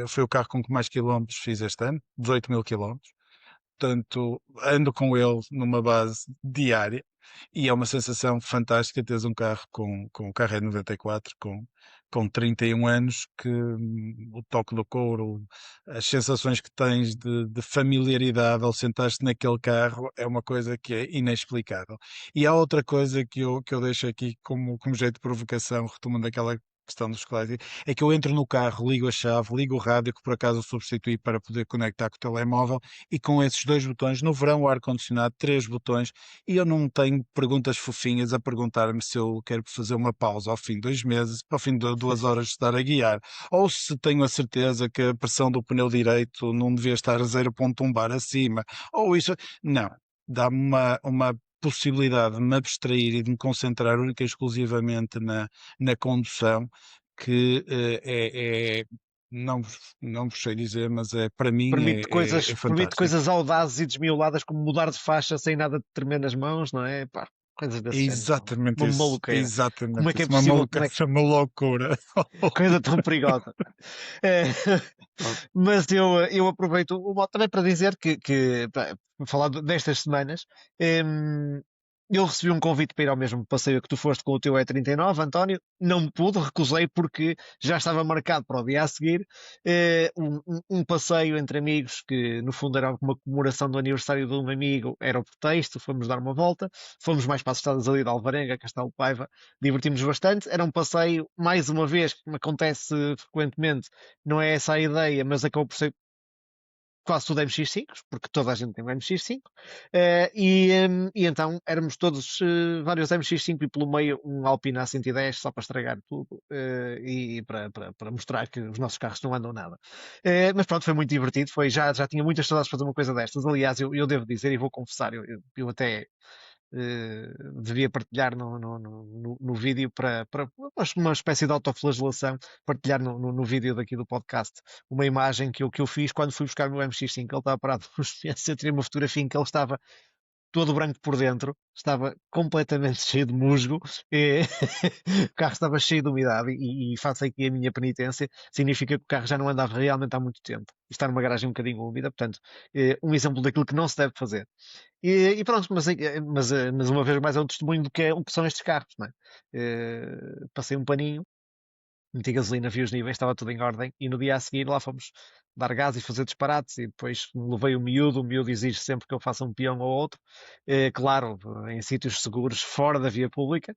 Foi o carro com que mais quilómetros fiz este ano, 18 mil quilómetros. Portanto, ando com ele numa base diária e é uma sensação fantástica teres um carro com o carro é 94, com 31 anos, que o toque do couro, as sensações que tens de familiaridade ao sentar-te naquele carro é uma coisa que é inexplicável. E há outra coisa que eu deixo aqui como jeito de provocação, retomando aquela questão dos clássicos, é que eu entro no carro, ligo a chave, ligo o rádio, que por acaso substituí para poder conectar com o telemóvel, e com esses dois botões, no verão o ar-condicionado, três botões, e eu não tenho perguntas fofinhas a perguntar-me se eu quero fazer uma pausa ao fim de 2 meses, ao fim de 2 horas de estar a guiar, ou se tenho a certeza que a pressão do pneu direito não devia estar a 0,1 bar acima, ou isso. Não, dá-me uma possibilidade de me abstrair e de me concentrar única e exclusivamente na condução, que não, não vos sei dizer, mas para mim é Permite fantástico. coisas audazes e desmioladas, como mudar de faixa sem nada de tremer nas mãos, não é? Pá, coisas É desse género, são exatamente uma isso, é maluqueira. Como é exatamente que é isso, uma possível? Como maluca, é que uma loucura. coisa tão perigosa? É, mas eu aproveito o modo também para dizer que pá, falar destas semanas, hum, eu recebi um convite para ir ao mesmo passeio que tu foste com o teu E39, António. Não pude, recusei porque já estava marcado para o dia a seguir um passeio entre amigos que no fundo era uma comemoração do aniversário de um amigo, era o pretexto, fomos dar uma volta, fomos mais para as estradas ali de Alvarenga, Castelo de Paiva, divertimos bastante. Era um passeio, mais uma vez, que me acontece frequentemente, não é essa a ideia, mas acabou por ser quase tudo MX5, porque toda a gente tem um MX5, e então éramos todos vários MX5 e pelo meio um Alpina A110 só para estragar tudo e para mostrar que os nossos carros não andam nada. Mas pronto, foi muito divertido, já tinha muitas saudades de fazer uma coisa destas. Aliás, eu devo dizer e vou confessar, eu até devia partilhar no vídeo para uma espécie de autoflagelação, partilhar no vídeo daqui do podcast uma imagem que eu fiz quando fui buscar o meu MX5. Ele estava parado no espelho, eu tirei uma fotografia em que ele estava todo branco por dentro, estava completamente cheio de musgo, e o carro estava cheio de umidade e faço aqui a minha penitência, significa que o carro já não andava realmente há muito tempo. Está numa garagem um bocadinho úmida, portanto, um exemplo daquilo que não se deve fazer. E pronto, mas uma vez mais é um testemunho do que, o que são estes carros, não é? Passei um paninho, meti gasolina, vi os níveis, estava tudo em ordem, e no dia a seguir lá fomos dar gás e fazer disparates, e depois levei o miúdo exige sempre que eu faça um peão ou outro, claro, em sítios seguros, fora da via pública,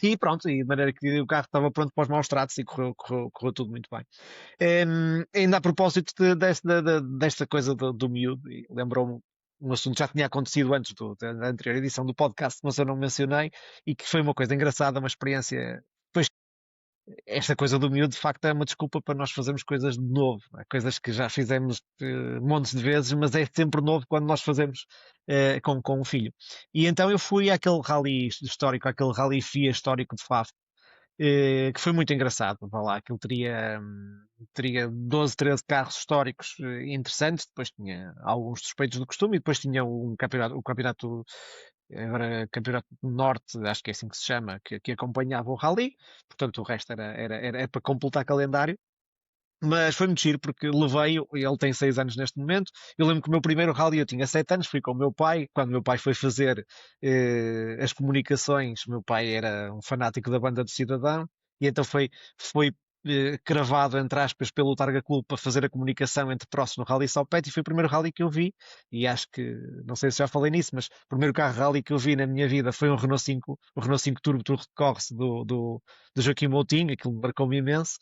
e pronto, e de maneira que o carro estava pronto para os maus tratos e correu tudo muito bem. Ainda a propósito desta coisa do miúdo, e lembrou-me um assunto que já tinha acontecido antes da anterior edição do podcast, mas eu não mencionei, e que foi uma coisa engraçada, uma experiência. Pois esta coisa do miúdo, de facto, é uma desculpa para nós fazermos coisas de novo, não é? Coisas que já fizemos montes de vezes, mas é sempre novo quando nós fazemos com o filho. E então eu fui àquele rally histórico, àquele rally FIA histórico de Faf, que foi muito engraçado. Vá lá, aquilo teria 12, 13 carros históricos interessantes, depois tinha alguns suspeitos do costume, e depois tinha o campeonato, agora Campeonato do Norte, acho que é assim que se chama, que acompanhava o Rally, portanto o resto era para completar calendário. Mas foi muito giro porque levei-o, ele tem 6 anos neste momento. Eu lembro que o meu primeiro rally eu tinha 7 anos, fui com o meu pai. Quando o meu pai foi fazer as comunicações, o meu pai era um fanático da banda do Cidadão, e então foi cravado, entre aspas, pelo Targa Clube para fazer a comunicação entre prós no Rally Salpete, e foi o primeiro rally que eu vi. E acho que, não sei se já falei nisso, mas o primeiro carro rally que eu vi na minha vida foi um Renault 5, o Renault 5 Turbo Tour de Corse do Joaquim Moutinho, aquilo marcou-me imenso.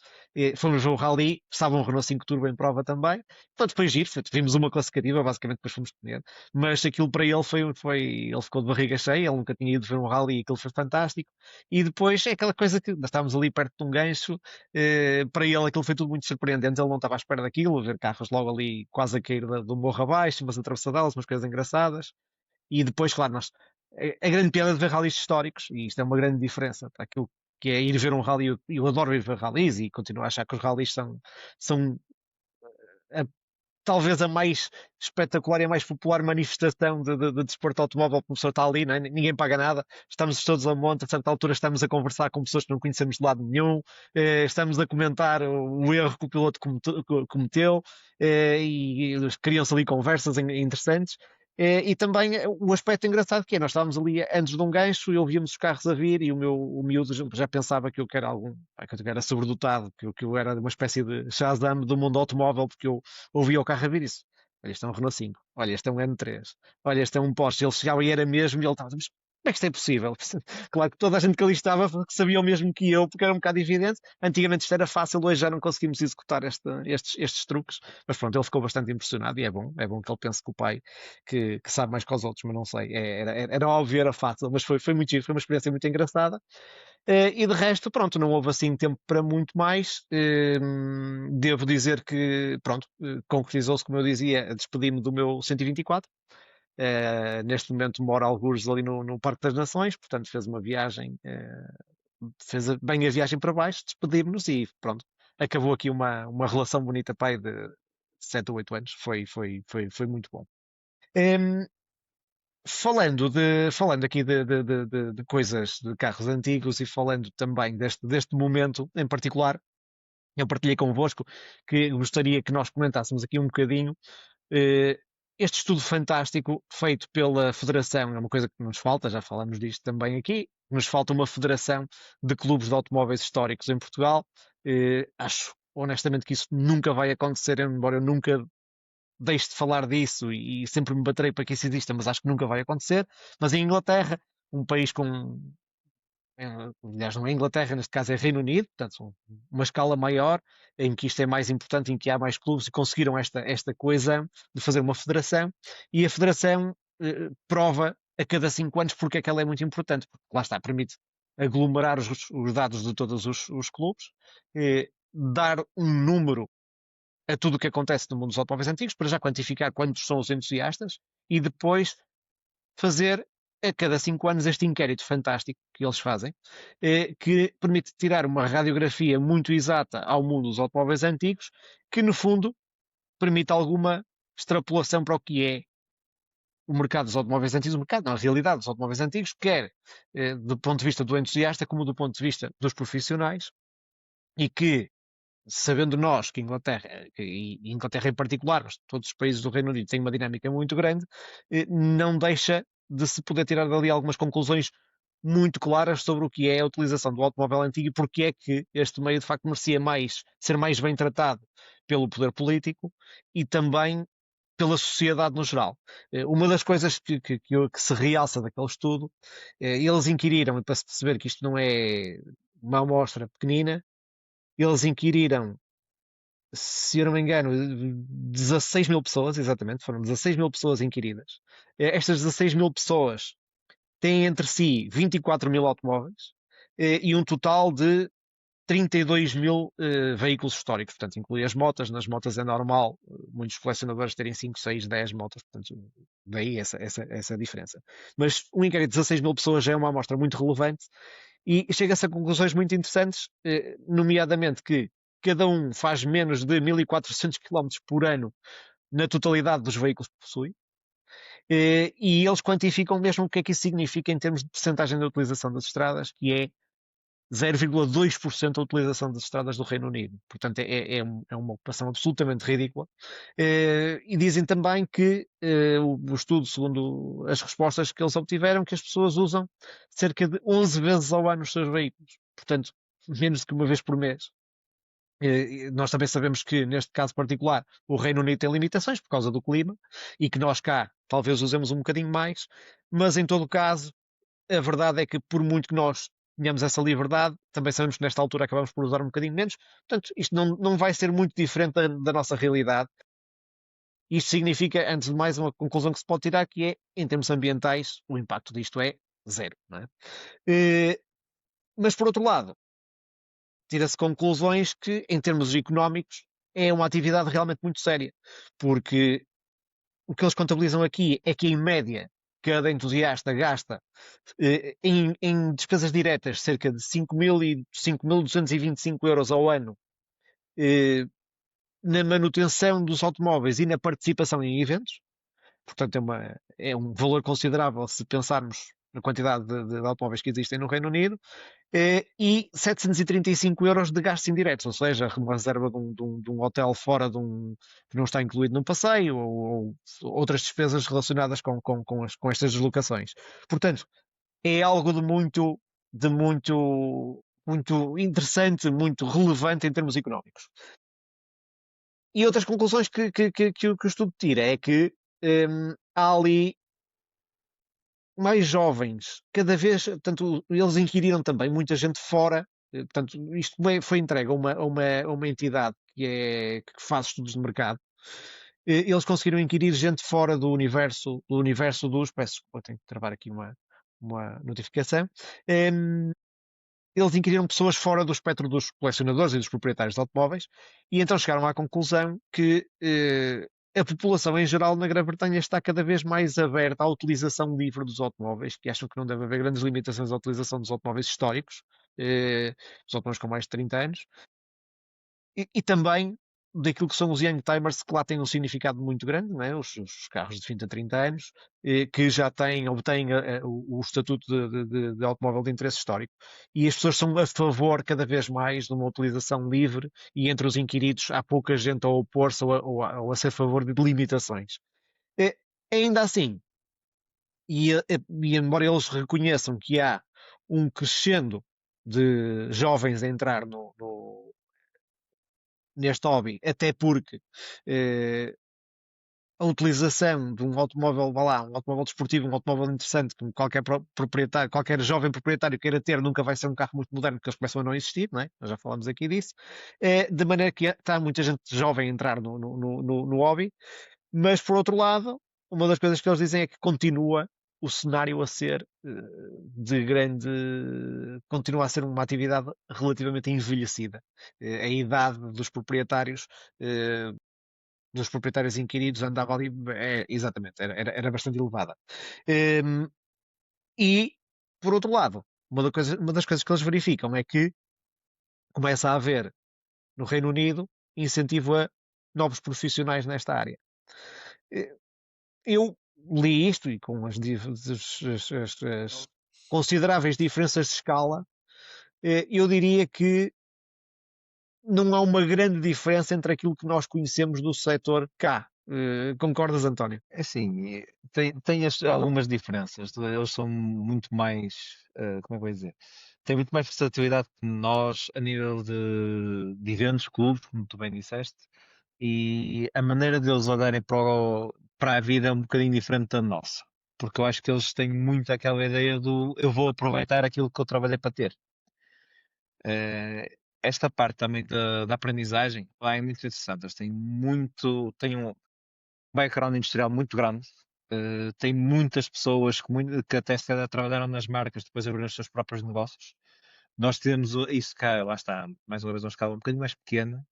Fomos ao Rally, estava um Renault 5 Turbo em prova também. Portanto, foi giro, vimos uma classificativa, basicamente depois fomos comer. Mas aquilo para ele ele ficou de barriga cheia, ele nunca tinha ido ver um Rally e aquilo foi fantástico. E depois é aquela coisa que nós estávamos ali perto de um gancho, para ele aquilo foi tudo muito surpreendente, ele não estava à espera daquilo, ver carros logo ali quase a cair do morro abaixo, umas atravessadelas, umas coisas engraçadas. E depois, claro, a grande piada de ver rallies históricos, e isto é uma grande diferença para aquilo que é ir ver um rally. Eu adoro ir ver rallies e continuo a achar que os rallies são talvez a mais espetacular e a mais popular manifestação de desporto automóvel, porque a pessoa está ali, não é? Ninguém paga nada, estamos todos a monte, a certa altura estamos a conversar com pessoas que não conhecemos de lado nenhum, estamos a comentar o erro que o piloto cometeu, e criam-se ali conversas interessantes. E também o aspecto engraçado que é, nós estávamos ali antes de um gancho e ouvíamos os carros a vir e o miúdo já pensava que eu era que eu era sobredotado, que eu era uma espécie de Shazam do mundo automóvel, porque eu ouvia o carro a vir isso. Olha, este é um Renault 5. Olha, este é um N3. Olha, este é um Porsche. Ele chegava e era mesmo, e ele estava, mas como é que isto é possível? Claro que toda a gente que ali estava sabia o mesmo que eu, porque era um bocado evidente. Antigamente isto era fácil, hoje já não conseguimos executar estes truques. Mas pronto, ele ficou bastante impressionado e é bom que ele pense que o pai que sabe mais que os outros, mas não sei. Era óbvio, era fácil, mas foi muito giro, foi uma experiência muito engraçada. E de resto, pronto, não houve assim tempo para muito mais. Devo dizer que, pronto, concretizou-se, como eu dizia, despedi-me do meu 124. Neste momento moro algures ali no Parque das Nações, portanto fez uma viagem, fez bem a viagem para baixo, despedimos-nos e pronto, acabou aqui uma relação bonita, pai, de 7 ou 8 anos. Foi muito bom. Hum, falando aqui de coisas de carros antigos e falando também deste momento em particular, eu partilhei convosco que gostaria que nós comentássemos aqui um bocadinho eh, este estudo fantástico feito pela Federação. É uma coisa que nos falta, já falamos disto também aqui, nos falta uma federação de clubes de automóveis históricos em Portugal. Acho honestamente que isso nunca vai acontecer, embora eu nunca deixe de falar disso e sempre me baterei para que isso exista, mas acho que nunca vai acontecer. Mas em Inglaterra, um país com. Aliás, não é Inglaterra, neste caso é Reino Unido, portanto, uma escala maior, em que isto é mais importante, em que há mais clubes, e conseguiram esta coesão de fazer uma federação, e a federação prova a cada 5 anos porque é que ela é muito importante, porque lá está, permite aglomerar os dados de todos os clubes, dar um número a tudo o que acontece no mundo dos automóveis antigos, para já quantificar quantos são os entusiastas e depois fazer a cada 5 anos este inquérito fantástico que eles fazem, que permite tirar uma radiografia muito exata ao mundo dos automóveis antigos, que no fundo permite alguma extrapolação para o que é o mercado dos automóveis antigos, o mercado, não, a realidade dos automóveis antigos, quer do ponto de vista do entusiasta, como do ponto de vista dos profissionais, e que sabendo nós que Inglaterra em particular, mas todos os países do Reino Unido têm uma dinâmica muito grande, não deixa de se poder tirar dali algumas conclusões muito claras sobre o que é a utilização do automóvel antigo e porque é que este meio de facto merecia ser mais bem tratado pelo poder político e também pela sociedade no geral. Uma das coisas que se realça daquele estudo, eles inquiriram, e para se perceber que isto não é uma amostra pequenina, eles inquiriram, se eu não me engano, 16 mil pessoas, exatamente, foram 16 mil pessoas inquiridas. Estas 16 mil pessoas têm entre si 24 mil automóveis e um total de 32 mil veículos históricos, portanto, inclui as motas. Nas motas é normal muitos colecionadores terem 5, 6, 10 motas, portanto, daí essa diferença. Mas um inquérito de 16 mil pessoas já é uma amostra muito relevante e chega-se a conclusões muito interessantes, nomeadamente que cada um faz menos de 1400 km por ano na totalidade dos veículos que possui, e eles quantificam mesmo o que é que isso significa em termos de percentagem da utilização das estradas, que é 0,2% da utilização das estradas do Reino Unido. Portanto, é uma ocupação absolutamente ridícula. E dizem também que o estudo, segundo as respostas que eles obtiveram, que as pessoas usam cerca de 11 vezes ao ano os seus veículos. Portanto, menos do que uma vez por mês. Nós também sabemos que, neste caso particular, o Reino Unido tem limitações por causa do clima e que nós cá talvez usemos um bocadinho mais, mas em todo o caso, a verdade é que, por muito que nós tenhamos essa liberdade, também sabemos que nesta altura acabamos por usar um bocadinho menos. Portanto, isto não vai ser muito diferente da nossa realidade. Isto significa, antes de mais, uma conclusão que se pode tirar, que é, em termos ambientais, o impacto disto é zero. Não é? Mas, por outro lado, tira-se conclusões que, em termos económicos, é uma atividade realmente muito séria. Porque o que eles contabilizam aqui é que, em média, cada entusiasta gasta em despesas diretas cerca de 5.225 euros ao ano na manutenção dos automóveis e na participação em eventos. Portanto, é um valor considerável se pensarmos na quantidade de automóveis que existem no Reino Unido. E 735 euros de gastos indiretos, ou seja, uma reserva de um hotel fora que não está incluído num passeio, ou outras despesas relacionadas com estas deslocações. Portanto, é algo muito interessante, muito relevante em termos económicos. E outras conclusões que o estudo tira é que há ali mais jovens, cada vez, portanto, eles inquiriram também muita gente fora, portanto, isto foi entregue a uma entidade que faz estudos de mercado. Eles conseguiram inquirir gente fora do universo dos, peço desculpa, tenho que travar aqui uma notificação. Eles inquiriram pessoas fora do espectro dos colecionadores e dos proprietários de automóveis, e então chegaram à conclusão que a população em geral na Grã-Bretanha está cada vez mais aberta à utilização livre dos automóveis, que acham que não deve haver grandes limitações à utilização dos automóveis históricos, dos automóveis com mais de 30 anos, e também daquilo que são os young timers, que lá têm um significado muito grande, não é? Os carros de 20 a 30 anos, que já obtêm o estatuto de automóvel de interesse histórico. E as pessoas são a favor cada vez mais de uma utilização livre, e entre os inquiridos há pouca gente a opor-se ou a ser a favor de limitações. Ainda assim, e embora eles reconheçam que há um crescendo de jovens a entrar neste hobby, até porque a utilização de um automóvel, vá lá, um automóvel desportivo, um automóvel interessante, que qualquer proprietário, qualquer jovem proprietário queira ter, nunca vai ser um carro muito moderno, porque eles começam a não existir, não é? Nós já falamos aqui disso. De maneira que está muita gente jovem a entrar no hobby, mas por outro lado, uma das coisas que eles dizem é que continua o cenário a ser de grande. Continua a ser uma atividade relativamente envelhecida. A idade dos proprietários inquiridos andava ali, exatamente, era bastante elevada. E, por outro lado, uma das coisas que eles verificam é que começa a haver, no Reino Unido, incentivo a novos profissionais nesta área. Eu li isto e com as consideráveis diferenças de escala, eu diria que não há uma grande diferença entre aquilo que nós conhecemos do setor cá. Concordas, António? É assim, tem algumas diferenças. Eles são muito mais, como é que eu vou dizer? Têm muito mais versatilidade que nós a nível de eventos, clubes, como tu bem disseste, e a maneira deles olharem para a vida é um bocadinho diferente da nossa. Porque eu acho que eles têm muito aquela ideia do eu vou aproveitar aquilo que eu trabalhei para ter. Esta parte também da aprendizagem lá é muito interessante. Eles têm um background industrial muito grande. Tem muitas pessoas que até se calhar trabalharam nas marcas, depois abriram os seus próprios negócios. Nós temos isso cá, lá está, mais uma vez, uma escala um bocadinho mais pequena,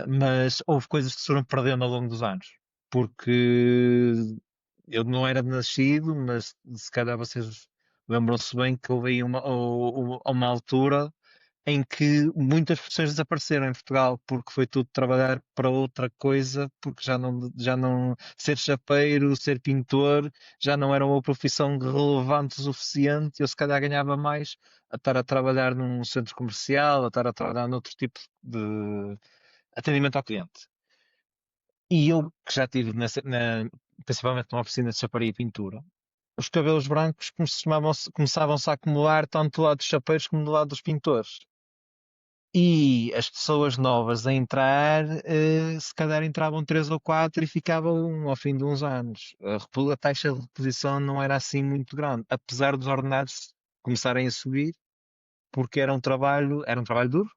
mas houve coisas que se foram perdendo ao longo dos anos, porque eu não era nascido, mas se calhar vocês lembram-se bem que houve aí uma altura em que muitas profissões desapareceram em Portugal porque foi tudo trabalhar para outra coisa, porque já não ser chapeiro, ser pintor, já não era uma profissão relevante o suficiente. Eu se calhar ganhava mais a estar a trabalhar num centro comercial, a estar a trabalhar noutro tipo de atendimento ao cliente. E eu que já tive principalmente numa oficina de chaparia e pintura, os cabelos brancos começavam-se a acumular tanto do lado dos chapeiros como do lado dos pintores. E as pessoas novas a entrar, se calhar entravam três ou quatro e ficavam ao fim de uns anos. A taxa de reposição não era assim muito grande, apesar dos ordenados começarem a subir, porque era um trabalho duro,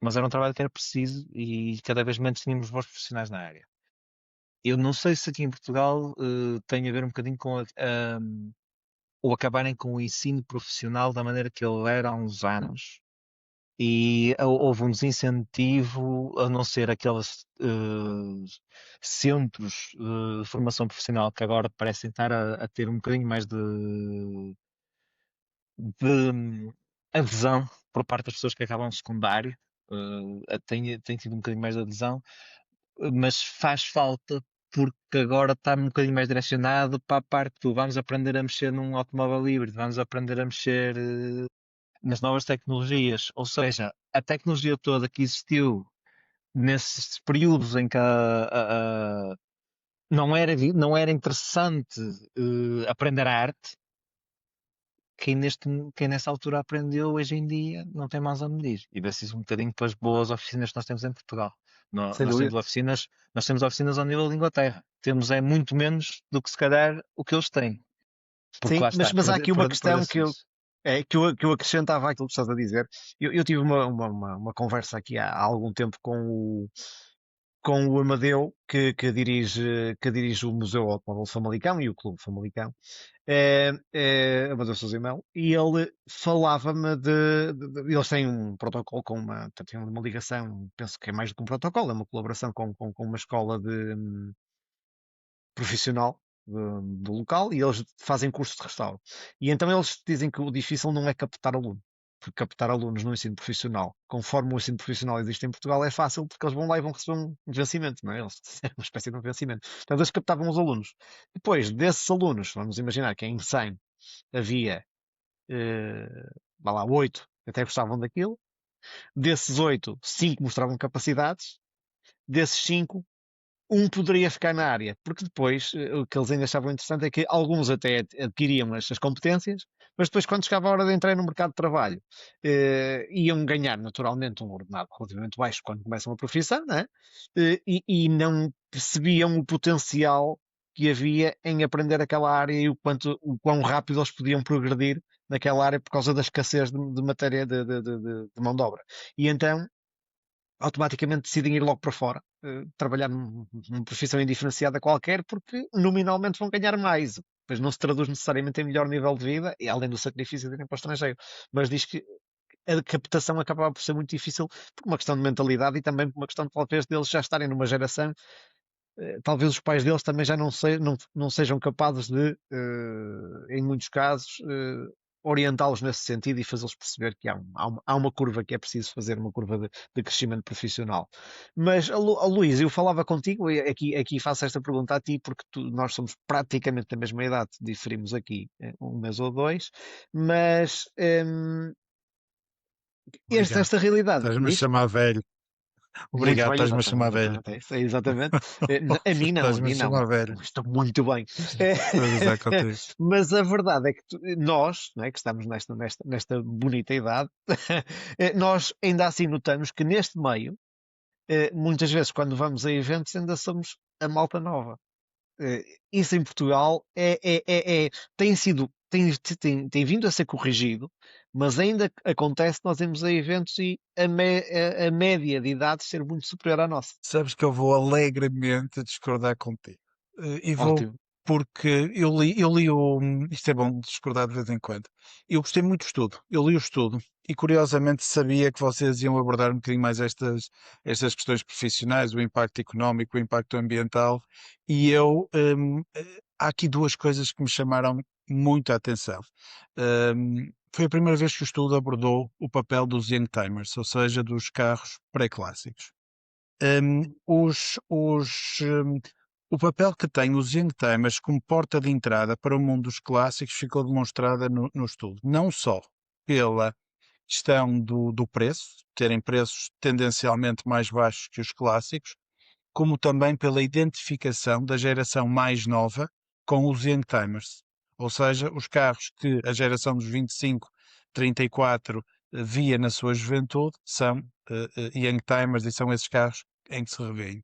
mas era um trabalho que era preciso e cada vez menos tínhamos bons profissionais na área. Eu não sei se aqui em Portugal tem a ver um bocadinho com o acabarem com o ensino profissional da maneira que ele era há uns anos e houve um desincentivo a não ser aqueles centros de formação profissional que agora parecem estar a ter um bocadinho mais de adesão por parte das pessoas que acabam o secundário. Tem tido um bocadinho mais de adesão, mas faz falta porque agora está um bocadinho mais direcionado para a parte do vamos aprender a mexer num automóvel híbrido, vamos aprender a mexer nas novas tecnologias, ou seja, a tecnologia toda que existiu nesses períodos em que não era interessante aprender a arte, quem nessa altura aprendeu hoje em dia não tem mais a medir. E vê-se isso um bocadinho pelas boas oficinas que nós temos em Portugal. Sem dúvida. Nós temos oficinas ao nível de Inglaterra. Temos é muito menos do que se calhar o que eles têm. Porque Sim, lá está, mas há aqui uma questão perdeu-se isso. que eu acrescentava àquilo que estás a dizer. Eu tive uma conversa aqui há algum tempo com o Amadeu, que dirige o Museu Automóvel Famalicão e o Clube Famalicão, Amadeu Sousa e Melo, e ele falava-me eles têm um protocolo com portanto, têm uma ligação, penso que é mais do que um protocolo, é uma colaboração com uma escola profissional do local e eles fazem cursos de restauro. E então eles dizem que o difícil não é captar aluno. Porque captar alunos no ensino profissional, conforme o ensino profissional existe em Portugal, é fácil porque eles vão lá e vão receber um vencimento, não é? Eles, é uma espécie de um vencimento. Então eles captavam os alunos. Depois desses alunos, vamos imaginar que em 100 havia, vá lá, 8 que até gostavam daquilo. Desses 8, 5 mostravam capacidades. Desses 5, poderia ficar na área, porque depois o que eles ainda achavam interessante é que alguns até adquiriam estas competências, mas depois, quando chegava a hora de entrar no mercado de trabalho, iam ganhar naturalmente um ordenado relativamente baixo quando começam a profissão, não é? E não percebiam o potencial que havia em aprender aquela área e o quão rápido eles podiam progredir naquela área por causa da escassez de matéria de mão de obra. E então automaticamente decidem ir logo para fora, trabalhar numa profissão indiferenciada qualquer, porque nominalmente vão ganhar mais. Pois não se traduz necessariamente em melhor nível de vida, e além do sacrifício de irem para o estrangeiro. Mas diz que a captação acabava por ser muito difícil por uma questão de mentalidade e também por uma questão, talvez, deles já estarem numa geração. Talvez os pais deles também já não sejam capazes de, em muitos casos, orientá-los nesse sentido e fazê-los perceber que há uma curva que é preciso fazer, uma curva de crescimento profissional. Mas, Luís, eu falava contigo, e aqui faço esta pergunta a ti, porque nós somos praticamente da mesma idade, diferimos aqui um mês ou dois, mas Obrigado. esta realidade. Estás-me a chamar velho. Muito Obrigado, bem, estás-me a chamar velho. exatamente, é exatamente. A mim não, a Estás-me a mim não. chamar velho. Estou muito bem. Estou a gozar contigo. Mas a verdade é que nós, não é, que estamos nesta bonita idade, nós ainda assim notamos que neste meio, muitas vezes quando vamos a eventos ainda somos a malta nova. Isso em Portugal tem sido, tem vindo a ser corrigido, mas ainda acontece que nós irmos a eventos e a média de idade ser muito superior à nossa. Sabes que eu vou alegremente discordar contigo. E vou Ótimo. porque eu li o. Isto é bom discordar de vez em quando. Eu gostei muito do estudo. Eu li o estudo e curiosamente sabia que vocês iam abordar um bocadinho mais estas questões profissionais, o impacto económico, o impacto ambiental. E há aqui duas coisas que me chamaram muito a atenção. Foi a primeira vez que o estudo abordou o papel dos young timers, ou seja, dos carros pré-clássicos. Hum, os, os, hum, o papel que têm os youngtimers como porta de entrada para o mundo dos clássicos ficou demonstrada no estudo. Não só pela questão do preço, terem preços tendencialmente mais baixos que os clássicos, como também pela identificação da geração mais nova com os youngtimers. Ou seja, os carros que a geração dos 25, 34 via na sua juventude são youngtimers e são esses carros em que se revêem.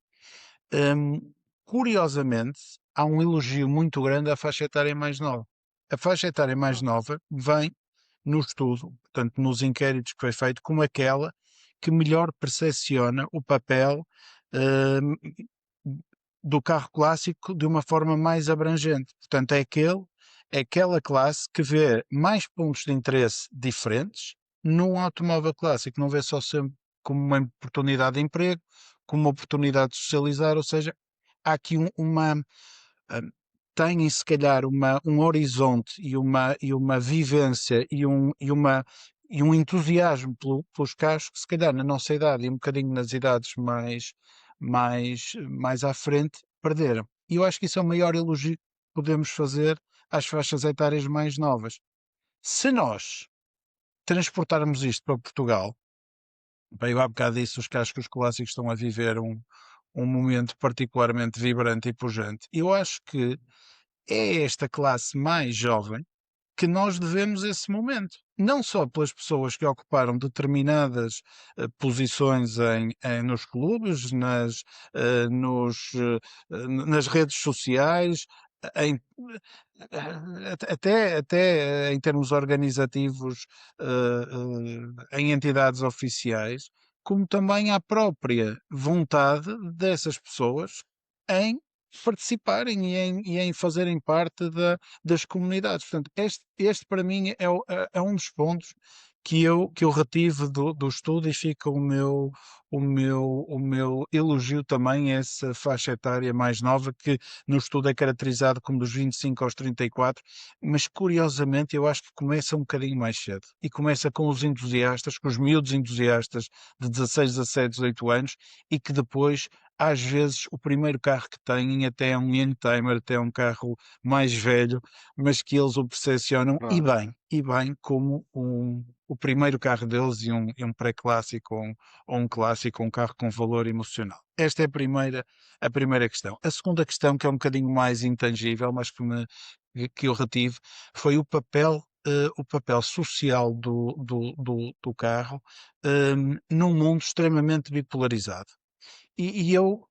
Curiosamente, há um elogio muito grande à faixa etária mais nova. A faixa etária mais nova vem no estudo, portanto, nos inquéritos que foi feito, como aquela que melhor percepciona o papel hum, do carro clássico de uma forma mais abrangente. Portanto, é aquela classe que vê mais pontos de interesse diferentes num automóvel clássico. Não vê só sempre como uma oportunidade de emprego, como uma oportunidade de socializar, ou seja, há aqui têm se calhar um horizonte e uma vivência e um entusiasmo pelos carros que se calhar na nossa idade e um bocadinho nas idades mais à frente perderam. E eu acho que isso é o maior elogio que podemos fazer às faixas etárias mais novas. Se nós transportarmos isto para Portugal, bem, eu há bocado disse, os cascos clássicos estão a viver um momento particularmente vibrante e pujante. Eu acho que é esta classe mais jovem que nós devemos esse momento. Não só pelas pessoas que ocuparam determinadas posições nos clubes, nas redes sociais, em, até em termos organizativos, em entidades oficiais, como também à própria vontade dessas pessoas em participarem e em fazerem parte das comunidades. Portanto, este para mim é um dos pontos que eu retive do estudo e fica o meu elogio também a essa faixa etária mais nova que no estudo é caracterizado como dos 25 aos 34, mas curiosamente eu acho que começa um bocadinho mais cedo e começa com os entusiastas, com os miúdos entusiastas de 16, 17, 18 anos e que depois às vezes o primeiro carro que têm até é um youngtimer, até é um carro mais velho, mas que eles o percepcionam Claro. e bem como o primeiro carro deles e um pré-clássico ou um clássico, um carro com valor emocional. Esta é a primeira questão. A segunda questão, que é um bocadinho mais intangível, mas que eu retive, foi o papel social do carro, num mundo extremamente bipolarizado. E eu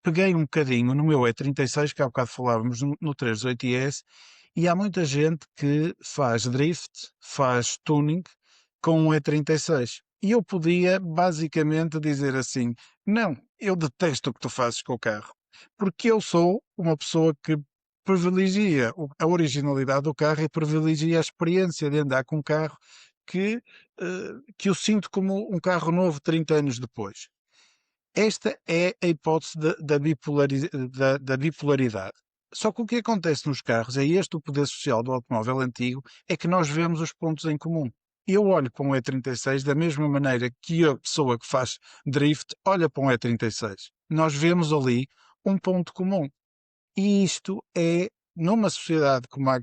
peguei um bocadinho no meu E36, que há bocado falávamos no 308S, e há muita gente que faz drift, faz tuning com o E36. E eu podia basicamente dizer assim: não, eu detesto o que tu fazes com o carro, porque eu sou uma pessoa que privilegia a originalidade do carro e privilegia a experiência de andar com um carro que eu sinto como um carro novo 30 anos depois. Esta é a hipótese da bipolaridade. Só que o que acontece nos carros, é este o poder social do automóvel antigo, é que nós vemos os pontos em comum. Eu olho para um E36 da mesma maneira que a pessoa que faz drift olha para um E36. Nós vemos ali um ponto comum. E isto é, numa sociedade como a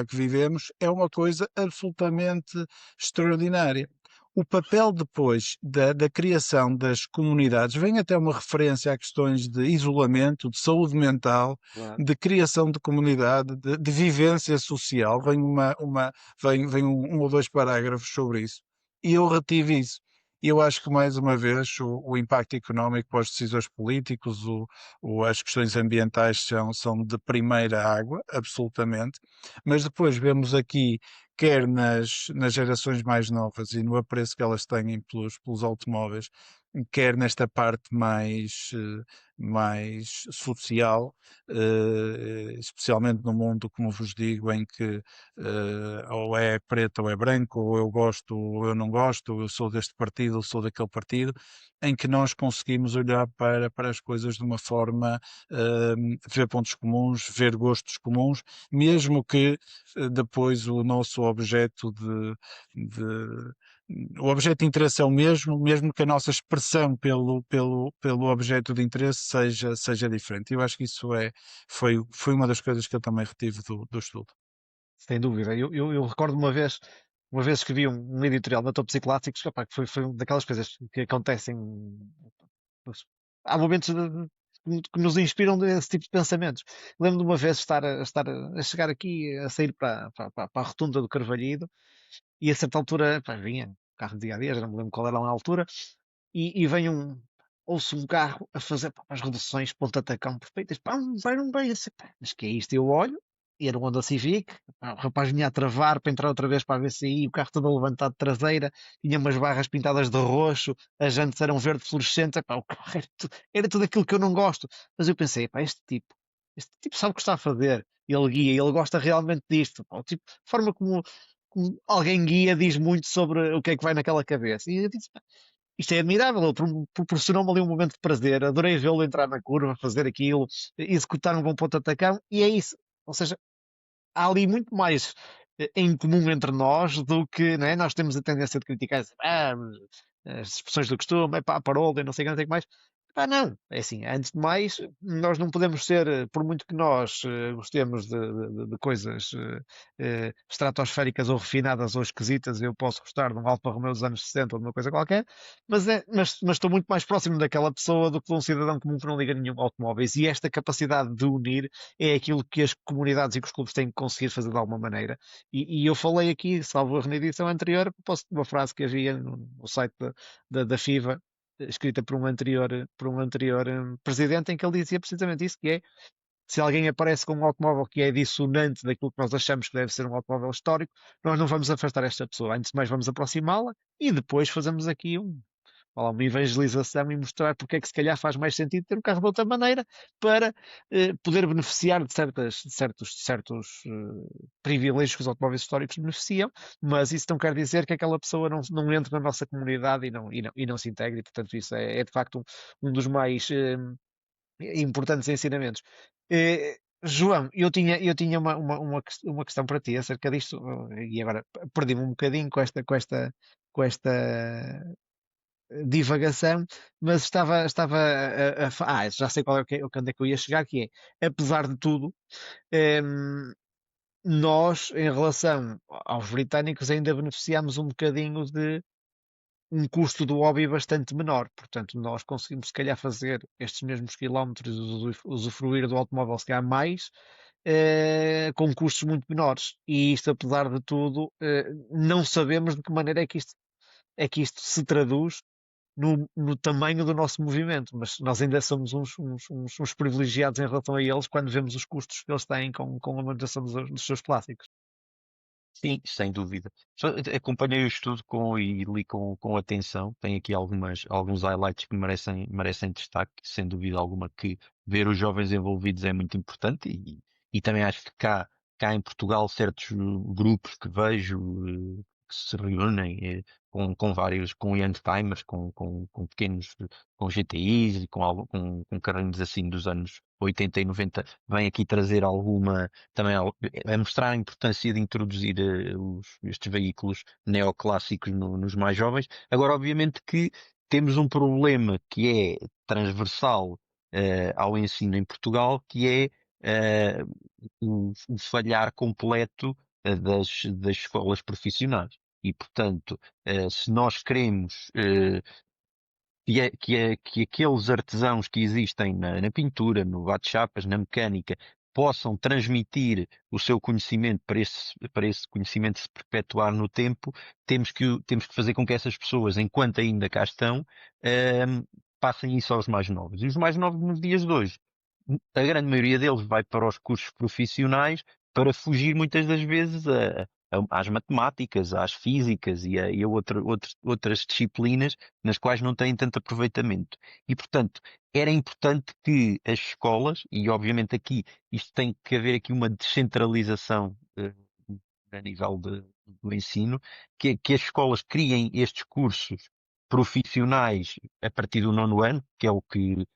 que vivemos, é uma coisa absolutamente extraordinária. O papel depois da criação das comunidades vem até uma referência a questões de isolamento, de saúde mental, Claro. de criação de comunidade, de vivência social. Vem um ou dois parágrafos sobre isso. E eu retive isso. E eu acho que, mais uma vez, o impacto económico para os decisores políticos, as questões ambientais são de primeira água, absolutamente, mas depois vemos aqui, quer nas gerações mais novas e no apreço que elas têm pelos automóveis, quer nesta parte mais social, especialmente no mundo, como vos digo, em que ou é preto ou é branco, ou eu gosto ou eu não gosto, ou eu sou deste partido ou sou daquele partido, em que nós conseguimos olhar para as coisas de uma forma, ver pontos comuns, ver gostos comuns, mesmo que depois o nosso objeto o objeto de interesse é o mesmo, mesmo que a nossa expressão pelo objeto de interesse seja diferente. Eu acho que isso foi uma das coisas que eu também retive do estudo. Sem dúvida. Eu recordo uma vez escrevi um editorial na Top Clássicos, opá, que foi uma daquelas coisas que acontecem. Pois, há momentos que nos inspiram desse tipo de pensamentos. Lembro de uma vez a chegar aqui, a sair para a rotunda do Carvalhido, e a certa altura, pá, vinha um carro de dia a dia, já não me lembro qual era na altura, e vem ouço um carro a fazer pá, as reduções ponta tacão perfeitas, pá, vai, não vai, assim, pá, mas que é isto? Eu olho, e era um Honda Civic, pá, o rapaz vinha a travar para entrar outra vez para a VCI, o carro todo levantado de traseira, tinha umas barras pintadas de roxo, as jantes eram verde fluorescente, epá, o carro era tudo aquilo que eu não gosto, mas eu pensei, pá, este tipo sabe o que está a fazer, ele guia, ele gosta realmente disto, pá, o tipo, a forma como alguém guia diz muito sobre o que é que vai naquela cabeça, e eu disse, isto é admirável, ele proporcionou-me ali um momento de prazer, adorei vê-lo entrar na curva, fazer aquilo, executar um bom ponto de atacão, e é isso. Ou seja, há ali muito mais em comum entre nós do que, não é? Nós temos a tendência de criticar as expressões do costume, é pá, parola e não sei o que, não sei o que mais. Pá, não, é assim, antes de mais, nós não podemos ser, por muito que nós gostemos de coisas estratosféricas ou refinadas ou esquisitas, eu posso gostar de um Alfa Romeo dos anos 60 ou de uma coisa qualquer, mas estou muito mais próximo daquela pessoa do que de um cidadão comum que não liga nenhum automóveis. E esta capacidade de unir é aquilo que as comunidades e que os clubes têm que conseguir fazer de alguma maneira. E eu falei aqui, salvo erro na edição anterior, posso uma frase que havia no site da FIVA, escrita por um anterior presidente, em que ele dizia precisamente isso, que é se alguém aparece com um automóvel que é dissonante daquilo que nós achamos que deve ser um automóvel histórico, nós não vamos afastar esta pessoa. Antes de mais, vamos aproximá-la e depois fazemos aqui uma evangelização e mostrar porque é que se calhar faz mais sentido ter um carro de outra maneira para poder beneficiar de certos privilégios que os automóveis históricos beneficiam, mas isso não quer dizer que aquela pessoa não entre na nossa comunidade e não se integre, e portanto isso é de facto um dos mais importantes ensinamentos. João, eu tinha uma questão para ti acerca disto, e agora perdi-me um bocadinho com esta divagação, mas já sei qual é onde é que eu ia chegar, que é, apesar de tudo, ehm, nós, em relação aos britânicos, ainda beneficiamos um bocadinho de um custo do hobby bastante menor. Portanto, nós conseguimos, se calhar, fazer estes mesmos quilómetros, usufruir do automóvel, se calhar, mais, com custos muito menores. E isto, apesar de tudo, não sabemos de que maneira é que isto se traduz no tamanho do nosso movimento, mas nós ainda somos uns privilegiados em relação a eles quando vemos os custos que eles têm com a manutenção dos seus clássicos. Sim, sem dúvida. Acompanhei o estudo e li com atenção. Tem aqui alguns highlights que merecem destaque, sem dúvida alguma que ver os jovens envolvidos é muito importante e também acho que cá em Portugal certos grupos que vejo que se reúnem com youngtimers, com pequenos, com GTIs e com carrinhos assim dos anos 80 e 90, vêm aqui trazer também a mostrar a importância de introduzir estes veículos neoclássicos nos mais jovens. Agora, obviamente que temos um problema que é transversal ao ensino em Portugal, que é o falhar completo das escolas profissionais. E, portanto, se nós queremos que aqueles artesãos que existem na pintura, no bate-chapas, na mecânica, possam transmitir o seu conhecimento para esse conhecimento se perpetuar no tempo, temos que fazer com que essas pessoas, enquanto ainda cá estão, passem isso aos mais novos. E os mais novos nos dias de hoje, a grande maioria deles vai para os cursos profissionais para fugir muitas das vezes às matemáticas, às físicas e a outras disciplinas nas quais não têm tanto aproveitamento. E, portanto, era importante que as escolas, e obviamente aqui isto tem que haver aqui uma descentralização a nível do ensino, que as escolas criem estes cursos profissionais a partir do nono ano, que é o que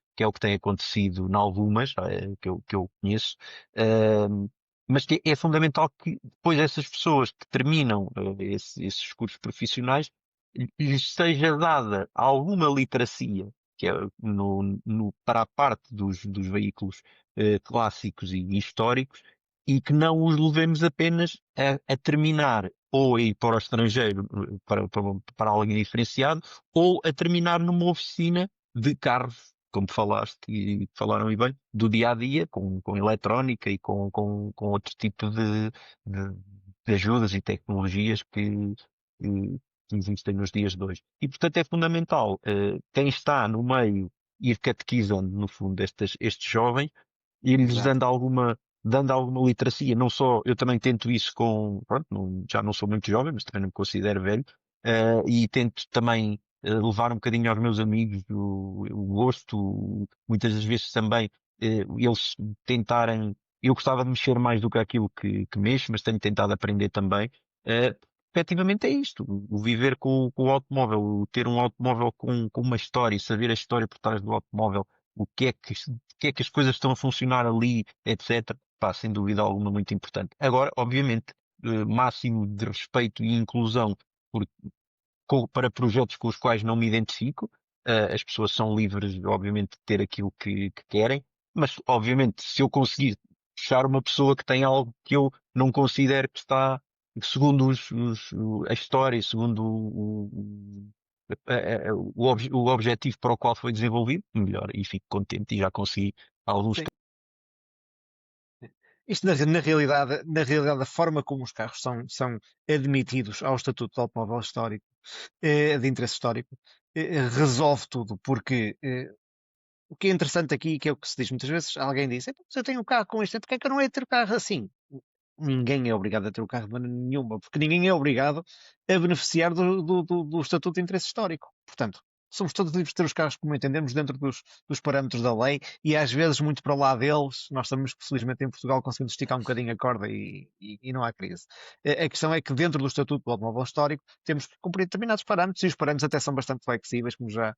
tem acontecido em algumas, que eu conheço, mas que é fundamental que depois essas pessoas que terminam esses cursos profissionais lhes seja dada alguma literacia, que é para a parte dos veículos clássicos e históricos, e que não os levemos apenas a terminar ou a ir para o estrangeiro para alguém diferenciado, ou a terminar numa oficina de carros, como falaste e falaram e bem, do dia a dia, com eletrónica e com outro tipo de ajudas e tecnologias que existem nos dias de hoje. E portanto é fundamental quem está no meio ir catequizando, no fundo, estes jovens, ir-lhes Exato. dando alguma literacia. Não só, eu também tento isso pronto, já não sou muito jovem, mas também não me considero velho, e tento também levar um bocadinho aos meus amigos o gosto, muitas das vezes também eles tentarem. Eu gostava de mexer mais do que aquilo que mexo, mas tenho tentado aprender também. Efetivamente é isto, o viver com o automóvel, o ter um automóvel com uma história, saber a história por trás do automóvel, o que é que as coisas estão a funcionar ali, etc. Pá, sem dúvida alguma, muito importante. Agora, obviamente, máximo de respeito e inclusão por- para projetos com os quais não me identifico. As pessoas são livres, obviamente, de ter aquilo que querem, mas, obviamente, se eu conseguir puxar uma pessoa que tem algo que eu não considero que está segundo a história, segundo o objetivo para o qual foi desenvolvido, melhor, e fico contente e já consegui alguns. Sim. Isto, na realidade, a forma como os carros são admitidos ao Estatuto de Automóvel Histórico, de interesse histórico, resolve tudo, porque o que é interessante aqui, que é o que se diz muitas vezes, alguém diz: "Então, se eu tenho um carro com isto, porque é que eu não hei de ter um carro assim?" Ninguém é obrigado a ter o carro de maneira nenhuma, porque ninguém é obrigado a beneficiar do Estatuto de Interesse Histórico. Portanto, somos todos livres de ter os carros como entendemos dentro dos parâmetros da lei e às vezes muito para lá deles, nós sabemos que felizmente em Portugal conseguimos esticar um bocadinho a corda e não há crise. A questão é que dentro do Estatuto do Automóvel Histórico temos que cumprir determinados parâmetros e os parâmetros até são bastante flexíveis, como já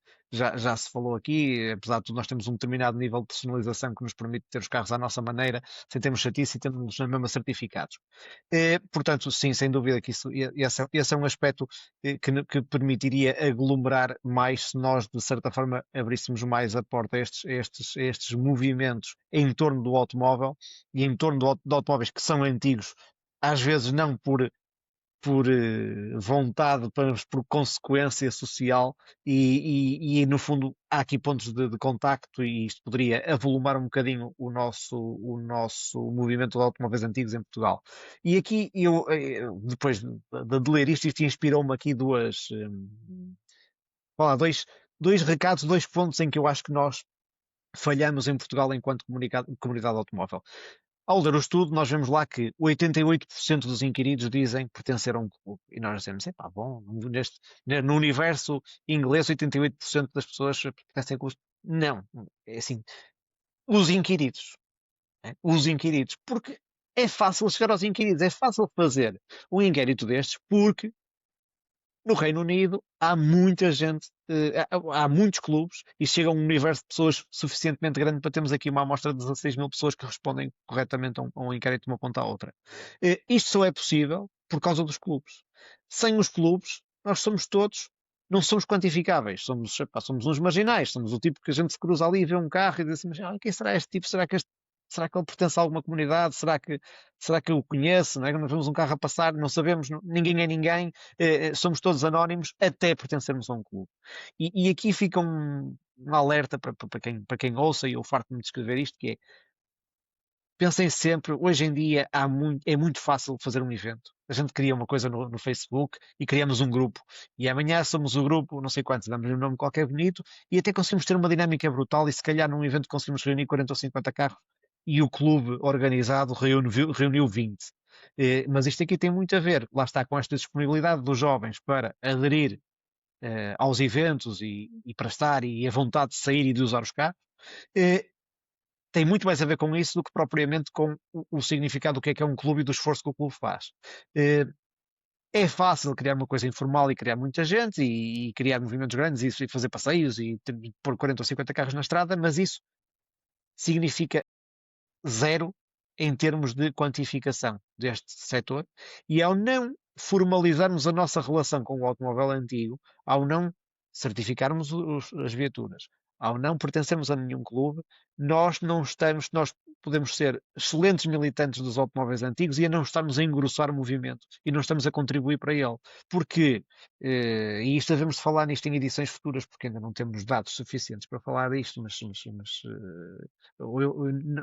se falou aqui, apesar de tudo nós temos um determinado nível de personalização que nos permite ter os carros à nossa maneira, sem termos chatice e termos na mesma certificados. Portanto, sim, sem dúvida que esse é um aspecto que permitiria aglomerar mais se nós, de certa forma, abríssemos mais a porta a estes movimentos em torno do automóvel e em torno de automóveis que são antigos, às vezes não por vontade, mas por consequência social, e, no fundo há aqui pontos de contacto e isto poderia avolumar um bocadinho o nosso movimento de automóveis antigos em Portugal. E aqui eu, depois de ler isto inspirou-me aqui dois recados, dois pontos em que eu acho que nós falhamos em Portugal enquanto comunidade automóvel. Ao ler o estudo, nós vemos lá que 88% dos inquiridos dizem pertencer a um clube. E nós dizemos, pá, bom, no universo inglês, 88% das pessoas pertencem a clubes. Não, é assim, os inquiridos. Os inquiridos. Porque é fácil chegar aos inquiridos, é fácil fazer um inquérito destes, porque no Reino Unido há muita gente, há muitos clubes e chega a um universo de pessoas suficientemente grande para termos aqui uma amostra de 16 mil pessoas que respondem corretamente a um inquérito de uma ponta à outra. Isto só é possível por causa dos clubes. Sem os clubes, nós somos todos, não somos quantificáveis, somos uns marginais, somos o tipo que a gente se cruza ali e vê um carro e diz assim, mas quem será este tipo? Será que ele pertence a alguma comunidade? Será que eu o conheço? Não é? Nós vemos um carro a passar, não sabemos, ninguém é ninguém, somos todos anónimos até pertencermos a um clube. E aqui fica um alerta para quem ouça, e eu farto-me de escrever isto, que é, pensem sempre, hoje em dia é muito fácil fazer um evento. A gente cria uma coisa no Facebook e criamos um grupo. E amanhã somos o grupo, não sei quantos, damos-lhe um nome qualquer bonito, e até conseguimos ter uma dinâmica brutal, e se calhar num evento conseguimos reunir 40 ou 50 carros, e o clube organizado reuniu 20. Mas isto aqui tem muito a ver, lá está, com esta disponibilidade dos jovens para aderir aos eventos e para estar e a vontade de sair e de usar os carros. Eh, Tem muito mais a ver com isso do que propriamente com o significado do que é um clube e do esforço que o clube faz. Eh, É fácil criar uma coisa informal e criar muita gente e criar movimentos grandes e fazer passeios e pôr 40 ou 50 carros na estrada, mas isso significa zero em termos de quantificação deste setor, e ao não formalizarmos a nossa relação com o automóvel antigo, ao não certificarmos as viaturas, ao não pertencermos a nenhum clube, nós podemos ser excelentes militantes dos automóveis antigos e a não estarmos a engrossar o movimento e não estamos a contribuir para ele. Porque, e isto devemos de falar nisto em edições futuras, porque ainda não temos dados suficientes para falar disto, mas eu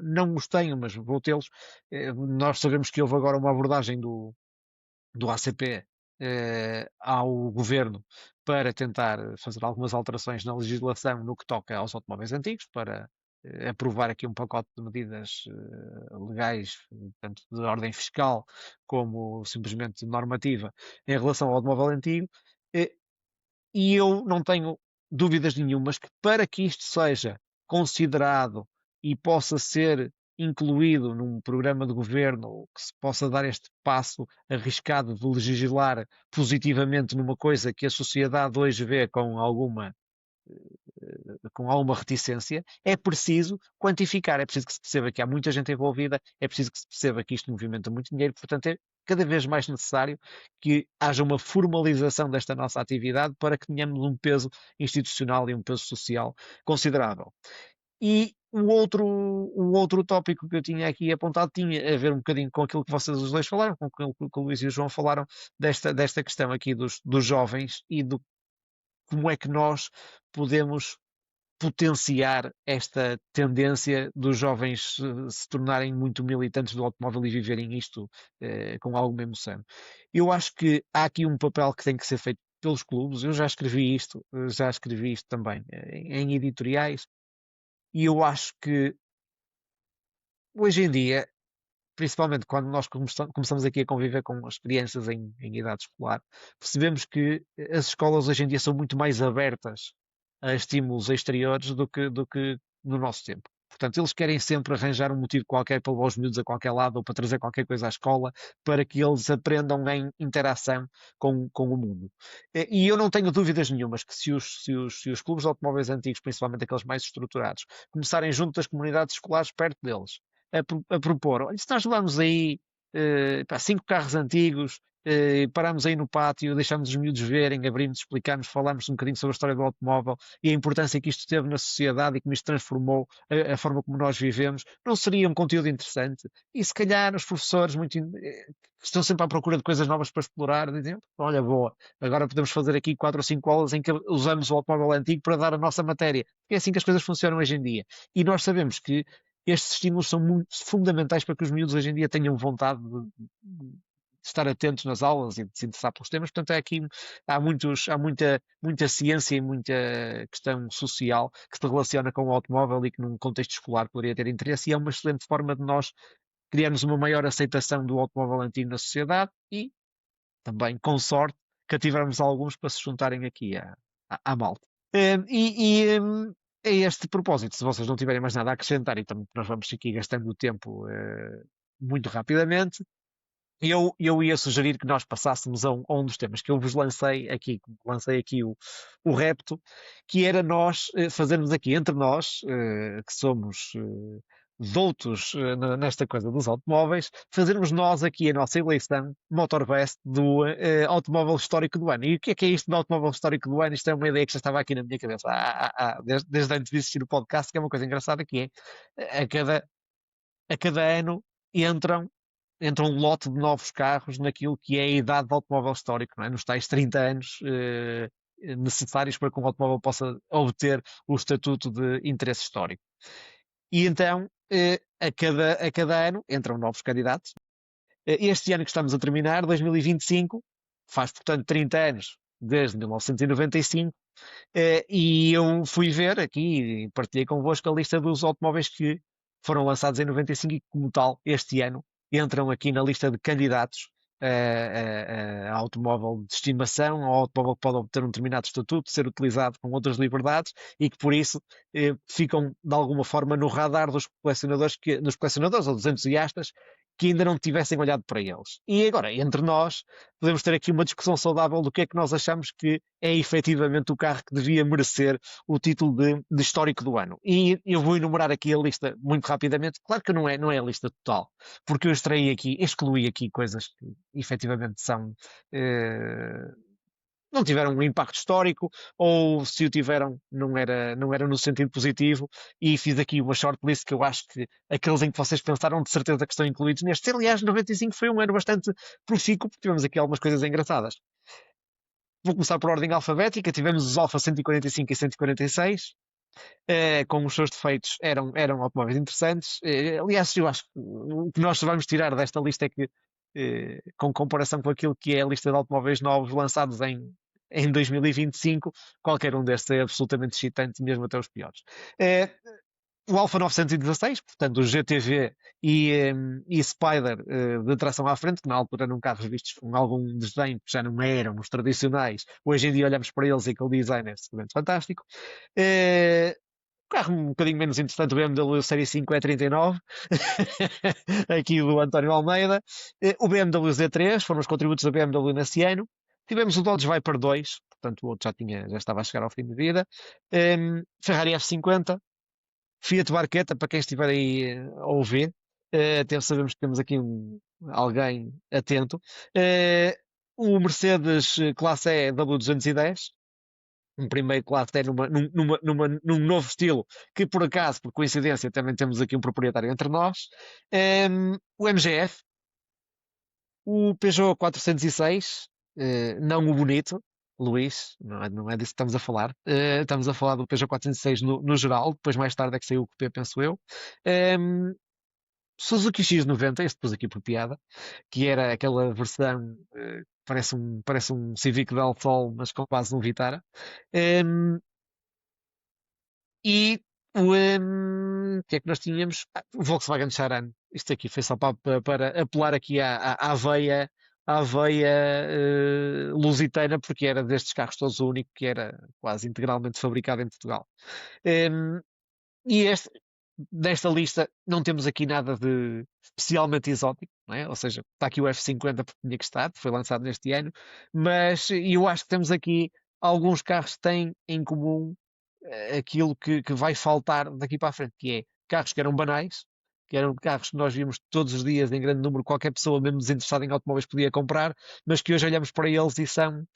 não os tenho, mas vou tê-los. Nós sabemos que houve agora uma abordagem do ACP ao governo para tentar fazer algumas alterações na legislação no que toca aos automóveis antigos, para aprovar aqui um pacote de medidas legais, tanto de ordem fiscal como simplesmente normativa, em relação ao automóvel antigo. Eh, e eu não tenho dúvidas nenhumas que, para que isto seja considerado e possa ser incluído num programa de governo, que se possa dar este passo arriscado de legislar positivamente numa coisa que a sociedade hoje vê com alguma com alguma reticência, é preciso quantificar, é preciso que se perceba que há muita gente envolvida, é preciso que se perceba que isto movimenta muito dinheiro, portanto é cada vez mais necessário que haja uma formalização desta nossa atividade para que tenhamos um peso institucional e um peso social considerável. E o outro tópico que eu tinha aqui apontado tinha a ver um bocadinho com aquilo que vocês os dois falaram, com aquilo que o Luís e o João falaram, desta questão aqui dos jovens e do como é que nós podemos potenciar esta tendência dos jovens se tornarem muito militantes do automóvel e viverem isto com alguma emoção. Eu acho que há aqui um papel que tem que ser feito pelos clubes. Eu já escrevi isto também em editoriais, e eu acho que hoje em dia, principalmente quando nós começamos aqui a conviver com as crianças em idade escolar, percebemos que as escolas hoje em dia são muito mais abertas a estímulos exteriores do que no nosso tempo. Portanto, eles querem sempre arranjar um motivo qualquer para levar os miúdos a qualquer lado ou para trazer qualquer coisa à escola para que eles aprendam em interação com o mundo. E eu não tenho dúvidas nenhumas que se os clubes de automóveis antigos, principalmente aqueles mais estruturados, começarem junto das comunidades escolares perto deles, a propor, olha, se nós levamos aí 5 carros antigos, paramos aí no pátio, deixamos os miúdos verem, abrimos, explicamos, falamos um bocadinho sobre a história do automóvel e a importância que isto teve na sociedade e como isto transformou a forma como nós vivemos, não seria um conteúdo interessante? E se calhar os professores que estão sempre à procura de coisas novas para explorar, dizem, olha, boa, agora podemos fazer aqui 4 ou 5 aulas em que usamos o automóvel antigo para dar a nossa matéria. É assim que as coisas funcionam hoje em dia. E nós sabemos que estes estímulos são muito fundamentais para que os miúdos hoje em dia tenham vontade de estar atentos nas aulas e de se interessar pelos temas. Portanto, há muita ciência e muita questão social que se relaciona com o automóvel e que num contexto escolar poderia ter interesse, e é uma excelente forma de nós criarmos uma maior aceitação do automóvel antigo na sociedade e também, com sorte, cativarmos alguns para se juntarem aqui à malta. A este propósito, se vocês não tiverem mais nada a acrescentar, e também nós vamos aqui gastando o tempo muito rapidamente, eu ia sugerir que nós passássemos a um dos temas que eu vos lancei aqui o repto, que era nós fazermos aqui entre nós, que somos doutos nesta coisa dos automóveis, fazermos nós aqui a nossa eleição Motorbest do automóvel histórico do ano. E o que é isto do automóvel histórico do ano? Isto é uma ideia que já estava aqui na minha cabeça desde antes de assistir o podcast, que é uma coisa engraçada, que é a cada ano entra um lote de novos carros naquilo que é a idade do automóvel histórico, não é? Nos tais 30 anos necessários para que um automóvel possa obter o estatuto de interesse histórico. E então, a cada ano, entram novos candidatos. Este ano que estamos a terminar, 2025, faz, portanto, 30 anos desde 1995, e eu fui ver aqui e partilhei convosco a lista dos automóveis que foram lançados em 95 e, como tal, este ano entram aqui na lista de candidatos a automóvel de estimação, ao automóvel que pode obter um determinado estatuto, ser utilizado com outras liberdades e que por isso ficam de alguma forma no radar dos colecionadores ou dos entusiastas que ainda não tivessem olhado para eles. E agora, entre nós, podemos ter aqui uma discussão saudável do que é que nós achamos que é efetivamente o carro que devia merecer o título de histórico do ano. E eu vou enumerar aqui a lista muito rapidamente. Claro que não é a lista total, porque eu excluí aqui coisas que efetivamente não tiveram um impacto histórico, ou se o tiveram, não era no sentido positivo, e fiz aqui uma shortlist que eu acho que aqueles em que vocês pensaram de certeza que estão incluídos neste. Aliás, 95 foi um ano bastante profícuo, porque tivemos aqui algumas coisas engraçadas. Vou começar por ordem alfabética. Tivemos os Alfa 145 e 146, com os seus defeitos, eram automóveis interessantes. Aliás, eu acho que o que nós vamos tirar desta lista é que, com comparação com aquilo que é a lista de automóveis novos lançados em 2025, qualquer um destes é absolutamente excitante, mesmo até os piores. O Alfa 916, portanto o GTV e Spider de tração à frente, que na altura eram carros vistos com algum desdém, que já não eram os tradicionais. Hoje em dia olhamos para eles e aquele design é simplesmente fantástico. Carro um bocadinho menos interessante, o BMW Série 5 E39, aqui do António Almeida. O BMW Z3, foram os contributos da BMW nesse ano. Tivemos o Dodge Viper 2, portanto o outro já estava a chegar ao fim de vida. Ferrari F50, Fiat Barchetta, para quem estiver aí a ouvir, até sabemos que temos aqui alguém atento. O Mercedes Classe E W210, um primeiro classe é num novo estilo, que por acaso, por coincidência, também temos aqui um proprietário entre nós. O MGF, o Peugeot 406, não o bonito, Luís, não é disso que estamos a falar. Estamos a falar do Peugeot 406 no geral, depois mais tarde é que saiu o Coupé, penso eu. Suzuki X90, este pus aqui por piada, que era aquela versão parece um Civic Del Sol, mas com quase um Vitara. Um, e o que é que nós tínhamos? O Volkswagen Charan. Isto aqui foi só para apelar aqui à veia lusitana, porque era destes carros todos o único que era quase integralmente fabricado em Portugal. Um, e desta lista não temos aqui nada de especialmente exótico, não é? Ou seja, está aqui o F50 porque tinha que estar, foi lançado neste ano, mas eu acho que temos aqui alguns carros que têm em comum aquilo que vai faltar daqui para a frente, que é carros que eram banais, que eram carros que nós vimos todos os dias em grande número, qualquer pessoa, mesmo desinteressada em automóveis, podia comprar, mas que hoje olhamos para eles e são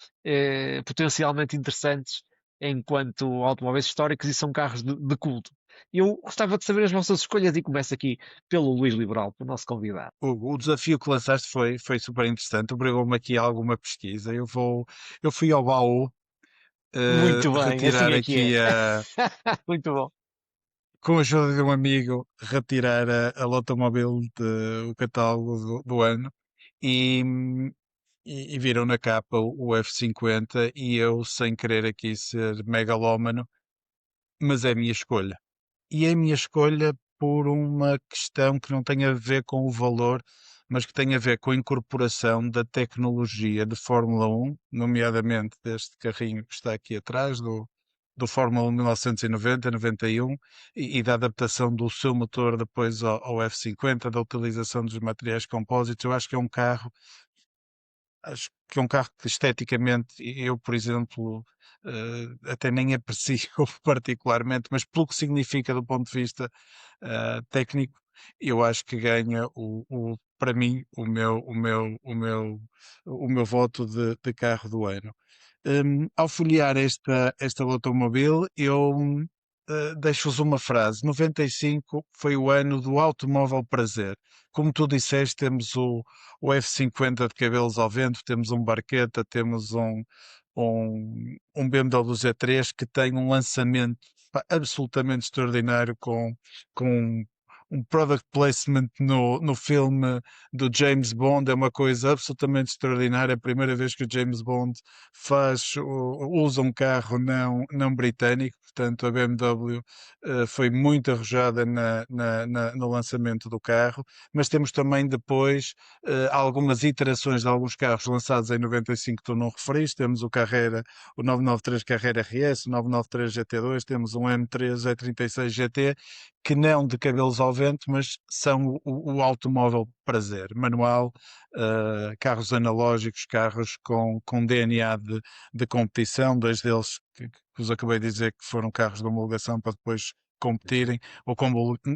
potencialmente interessantes enquanto automóveis históricos e são carros de culto. Eu gostava de saber as vossas escolhas e começo aqui pelo Luís Liberal, o nosso convidado. O desafio que lançaste foi super interessante, obrigou-me aqui a alguma pesquisa. Eu fui ao baú Muito bem, assim retirar é que é. aqui Muito bom. com a ajuda de um amigo, retirar a Lotomobile o catálogo do ano e, e viram na capa o F50 e eu, sem querer aqui ser megalómano, mas é a minha escolha. E é a minha escolha por uma questão que não tem a ver com o valor, mas que tem a ver com a incorporação da tecnologia de Fórmula 1, nomeadamente deste carrinho que está aqui atrás, do Fórmula 1 1990, 91, e da adaptação do seu motor depois ao F50, da utilização dos materiais compósitos. Eu acho que é um carro que esteticamente eu, por exemplo, até nem aprecio particularmente, mas pelo que significa do ponto de vista técnico, eu acho que ganha para mim o meu voto de carro do ano. Ao folhear esta automóvel, eu deixo-vos uma frase. 95 foi o ano do automóvel prazer. Como tu disseste, temos o F50 de cabelos ao vento, temos um Barqueta, temos um BMW Z3 que tem um lançamento absolutamente extraordinário com um product placement no filme do James Bond. É uma coisa absolutamente extraordinária. É a primeira vez que o James Bond usa um carro não britânico, portanto a BMW foi muito arrojada no lançamento do carro, mas temos também depois algumas iterações de alguns carros lançados em 95 que tu não referiste. Temos o 993 Carrera RS, o 993 GT2, temos um M3 E36 GT, que não de cabelos ao vento, mas são o automóvel prazer, manual, carros analógicos, carros com DNA de competição, dois deles que vos acabei de dizer que foram carros de homologação para depois competirem, ou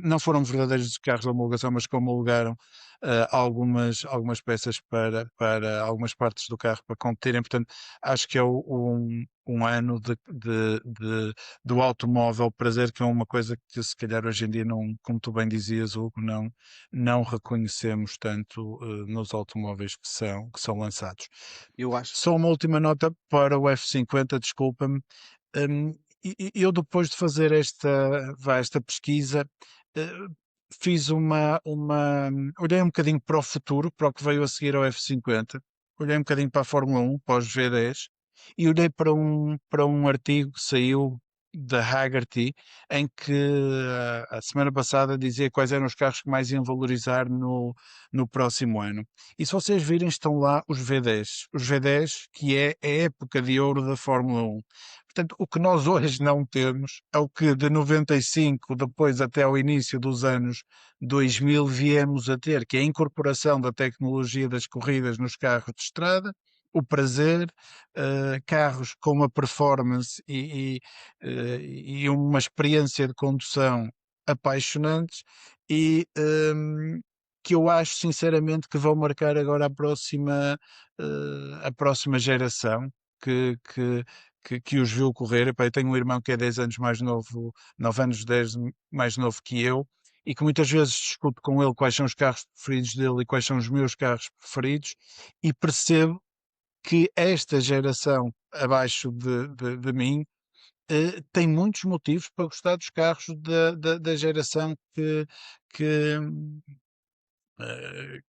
não foram verdadeiros carros de homologação, mas que homologaram algumas peças para algumas partes do carro para competirem. Portanto, acho que é um ano do automóvel prazer, que é uma coisa que se calhar hoje em dia, não, como tu bem dizias, Hugo, não reconhecemos tanto nos automóveis que são lançados. Eu acho. Só uma última nota para o F50, desculpa-me. Eu depois de fazer esta pesquisa, eh, fiz olhei um bocadinho para o futuro, para o que veio a seguir ao F50, olhei um bocadinho para a Fórmula 1, para os V10, e olhei para um artigo que saiu da Haggerty, em que a semana passada dizia quais eram os carros que mais iam valorizar no próximo ano. E se vocês virem, estão lá os V10. Os V10, que é a época de ouro da Fórmula 1. Portanto, o que nós hoje não temos é o que de 95 depois até ao início dos anos 2000 viemos a ter, que é a incorporação da tecnologia das corridas nos carros de estrada, o prazer, carros com uma performance e uma experiência de condução apaixonantes e que eu acho sinceramente que vão marcar agora a próxima geração que os viu correr. Epá, eu tenho um irmão que é 10 anos mais novo, 9 anos, 10 mais novo que eu, e que muitas vezes discuto com ele quais são os carros preferidos dele e quais são os meus carros preferidos, e percebo que esta geração abaixo de mim tem muitos motivos para gostar dos carros da geração que, eh,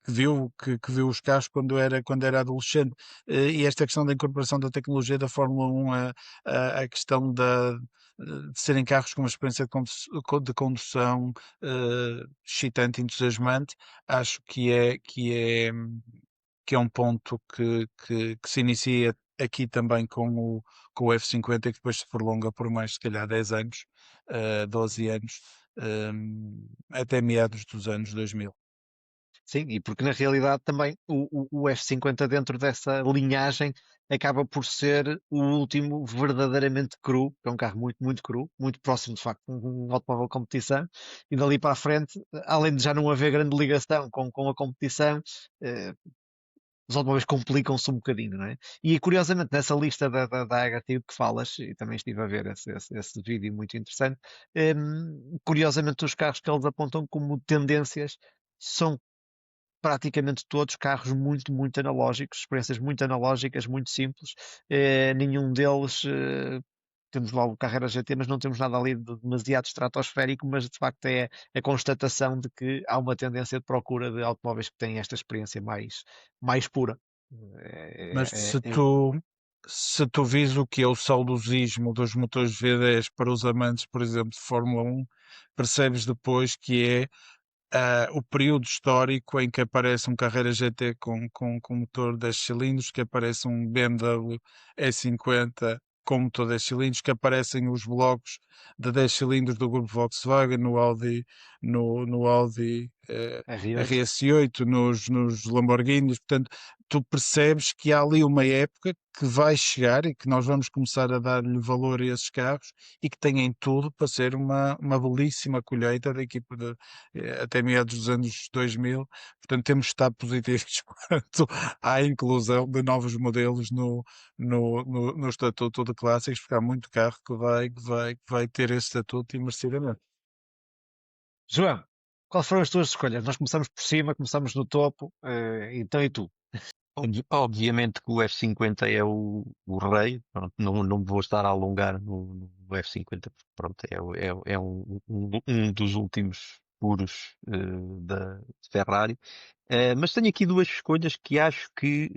que viu os carros quando era adolescente. E esta questão da incorporação da tecnologia da Fórmula 1, a questão de serem carros com uma experiência de condução excitante, entusiasmante, acho que é um ponto que se inicia aqui também com o F50 e que depois se prolonga por mais, se calhar, 10 anos, 12 anos, até meados dos anos 2000. Sim, e porque na realidade também o F50 dentro dessa linhagem acaba por ser o último verdadeiramente cru, que é um carro muito, muito cru, muito próximo de facto de um automóvel de competição, e dali para a frente, além de já não haver grande ligação com a competição, eh, os automóveis complicam-se um bocadinho, não é? E curiosamente, nessa lista da HTU que falas, e também estive a ver esse vídeo muito interessante, curiosamente os carros que eles apontam como tendências são praticamente todos carros muito, muito analógicos, experiências muito analógicas, muito simples. Nenhum deles, temos lá o Carrera GT, mas não temos nada ali de demasiado estratosférico, mas de facto é a constatação de que há uma tendência de procura de automóveis que têm esta experiência mais pura. Mas É, é, é, se tu vis o que é o saudosismo dos motores V10 para os amantes, por exemplo, de Fórmula 1, percebes depois que é o período histórico em que aparece um Carrera GT com motor 10 cilindros, que aparece um BMW E50 com motor 10 cilindros, que aparecem os blocos de 10 cilindros do grupo Volkswagen no Audi R8. RS8, nos Lamborghinis. Portanto, tu percebes que há ali uma época que vai chegar e que nós vamos começar a dar-lhe valor a esses carros e que têm tudo para ser uma belíssima colheita da equipa até meados dos anos 2000. Portanto, temos de estar positivos quanto à inclusão de novos modelos no estatuto de clássicos, porque há muito carro que vai ter esse estatuto e merecidamente. João, quais foram as tuas escolhas? Nós começamos por cima, começamos no topo, então e tu? Obviamente que o F50 é o rei, pronto, não me vou estar a alongar no F50, porque pronto, é um dos últimos puros da Ferrari. Mas tenho aqui duas escolhas que acho que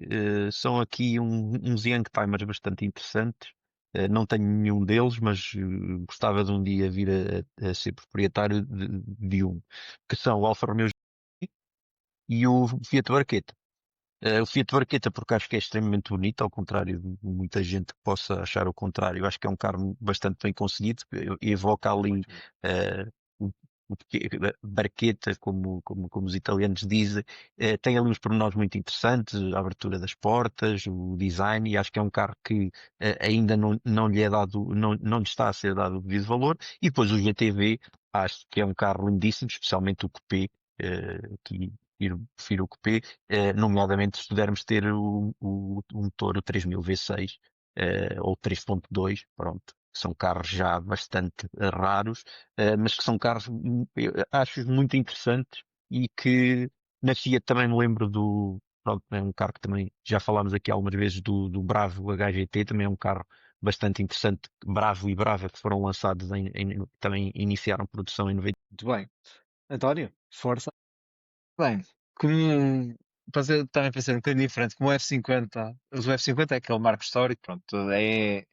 são aqui uns young-timers bastante interessantes. Não tenho nenhum deles, mas gostava de um dia vir a ser proprietário de um, que são o Alfa Romeo e o Fiat Barchetta. O Fiat Barchetta, porque acho que é extremamente bonito, ao contrário de muita gente que possa achar o contrário. Eu acho que é um carro bastante bem conseguido, evoca ali Muito bom. o, Barchetta, como os italianos dizem. Tem ali uns pormenores muito interessantes, a abertura das portas, o design, e acho que é um carro que ainda não lhe é dado, não lhe está a ser dado o devido valor. E depois o GTV, acho que é um carro lindíssimo, especialmente o Coupé, que prefiro o Coupé, nomeadamente se pudermos ter o motor o 3000 V6 ou 3.2, pronto, que são carros já bastante raros, mas que são carros, eu acho muito interessantes e que na Fiat também me lembro pronto, é um carro que também já falámos aqui algumas vezes do Bravo HGT, também é um carro bastante interessante, Bravo e Brava, que foram lançados também iniciaram produção em 90. Muito bem. António, força. Bem, como também para ser um bocadinho diferente, como o F50, o F50 é aquele marco histórico, pronto, é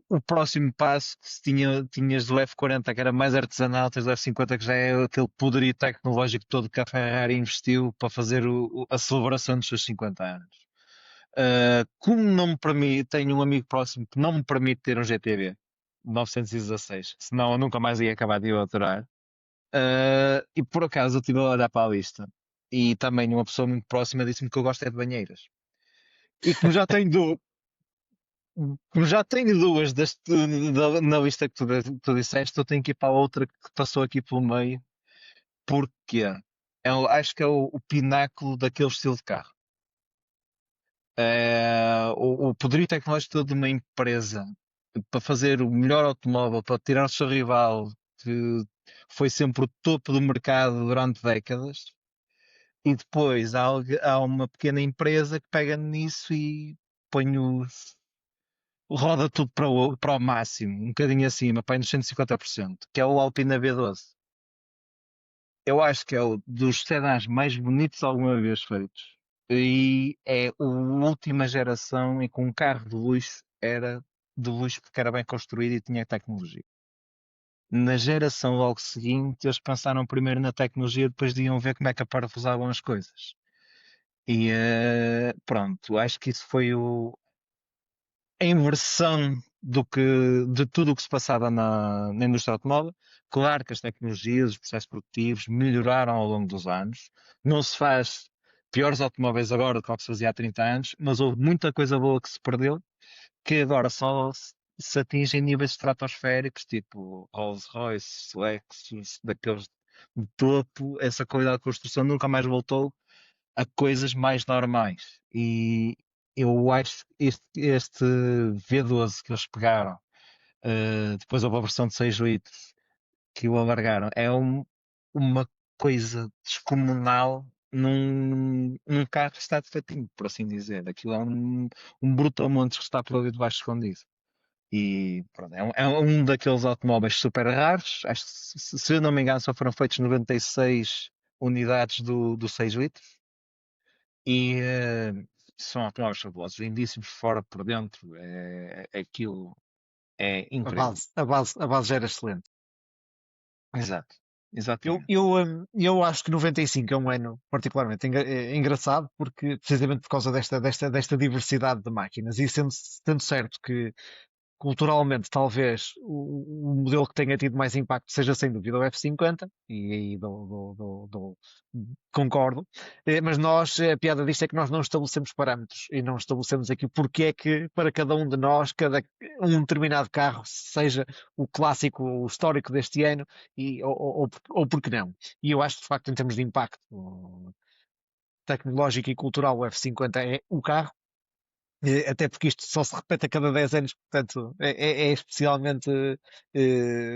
o próximo passo que se tinhas do F40 que era mais artesanal, tens do F50 que já é aquele poderio tecnológico todo que a Ferrari investiu para fazer a celebração dos seus 50 anos. Como não me permite, tenho um amigo próximo que não me permite ter um GTB 916, senão eu nunca mais ia acabar de o aturar. E por acaso eu estive a olhar para a lista e também uma pessoa muito próxima disse-me que eu gosto é de banheiras. E como já tenho duas na lista que tu disseste, eu tenho que ir para a outra que passou aqui pelo meio. Porquê? Acho que é o pináculo daquele estilo de carro. O poderio tecnológico de uma empresa para fazer o melhor automóvel, para tirar o seu rival, que foi sempre o topo do mercado durante décadas, e depois há uma pequena empresa que pega nisso e põe roda tudo para o máximo, um bocadinho acima, para aí nos 150%, que é o Alpina V12. Eu acho que é o dos sedãs mais bonitos alguma vez feitos. E é a última geração em que um carro de luxo era de luxo porque era bem construído e tinha tecnologia. Na geração logo seguinte, eles pensaram primeiro na tecnologia, depois iam ver como é que aparafusavam as coisas. E pronto, acho que isso foi a inversão de tudo o que se passava na indústria automóvel. Claro que as tecnologias, os processos produtivos melhoraram ao longo dos anos. Não se faz piores automóveis agora do que o que se fazia há 30 anos, mas houve muita coisa boa que se perdeu, que agora só se atinge em níveis estratosféricos, tipo Rolls-Royce, Lexus, daqueles de topo. Essa qualidade de construção nunca mais voltou a coisas mais normais. E eu acho que este V12 que eles pegaram, depois houve a versão de 6 litros que o alargaram, uma coisa descomunal num carro que está defeitinho, por assim dizer. Aquilo é um brutamontes que está por ali debaixo escondido. E pronto, é um daqueles automóveis super raros. Acho que, se eu não me engano, só foram feitos 96 unidades do 6 litros. E são automóveis fabulosos, lindíssimos fora por dentro. Aquilo é incrível. A base já era excelente. Exato, Eu, exatamente. eu acho que 95 é um ano particularmente engraçado, porque precisamente por causa desta diversidade de máquinas, e sendo certo que culturalmente, talvez o modelo que tenha tido mais impacto seja sem dúvida o F50, e aí concordo. Mas nós, a piada disto é que nós não estabelecemos parâmetros e não estabelecemos aqui porque é que para cada um de nós, um determinado carro, seja o clássico, o histórico deste ano, ou porque não. E eu acho que, de facto, em termos de impacto tecnológico e cultural, o F50 é o carro. Até porque isto só se repete a cada 10 anos, portanto é especialmente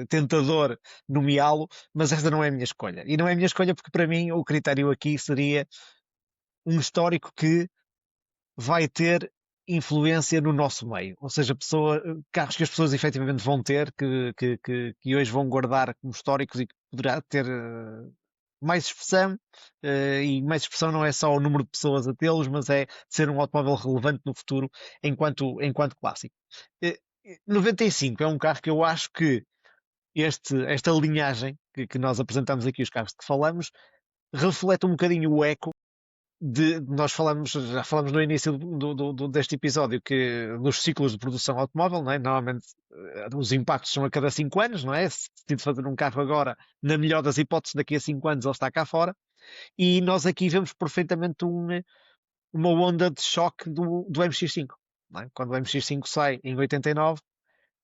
tentador nomeá-lo, mas esta não é a minha escolha. E não é a minha escolha porque, para mim, o critério aqui seria um histórico que vai ter influência no nosso meio. Ou seja, carros que as pessoas efetivamente vão ter, que hoje vão guardar como históricos e que poderá ter mais expressão, e mais expressão não é só o número de pessoas a tê-los, mas é ser um automóvel relevante no futuro enquanto clássico. 95 é um carro que eu acho que esta linhagem que nós apresentamos aqui, os carros de que falamos, reflete um bocadinho o eco já falamos no início deste episódio dos ciclos de produção automóvel, não é? Normalmente os impactos são a cada 5 anos, não é? Se decide fazer um carro agora, na melhor das hipóteses, daqui a 5 anos ele está cá fora, e nós aqui vemos perfeitamente uma onda de choque do MX-5. Não é? Quando o MX-5 sai em 89,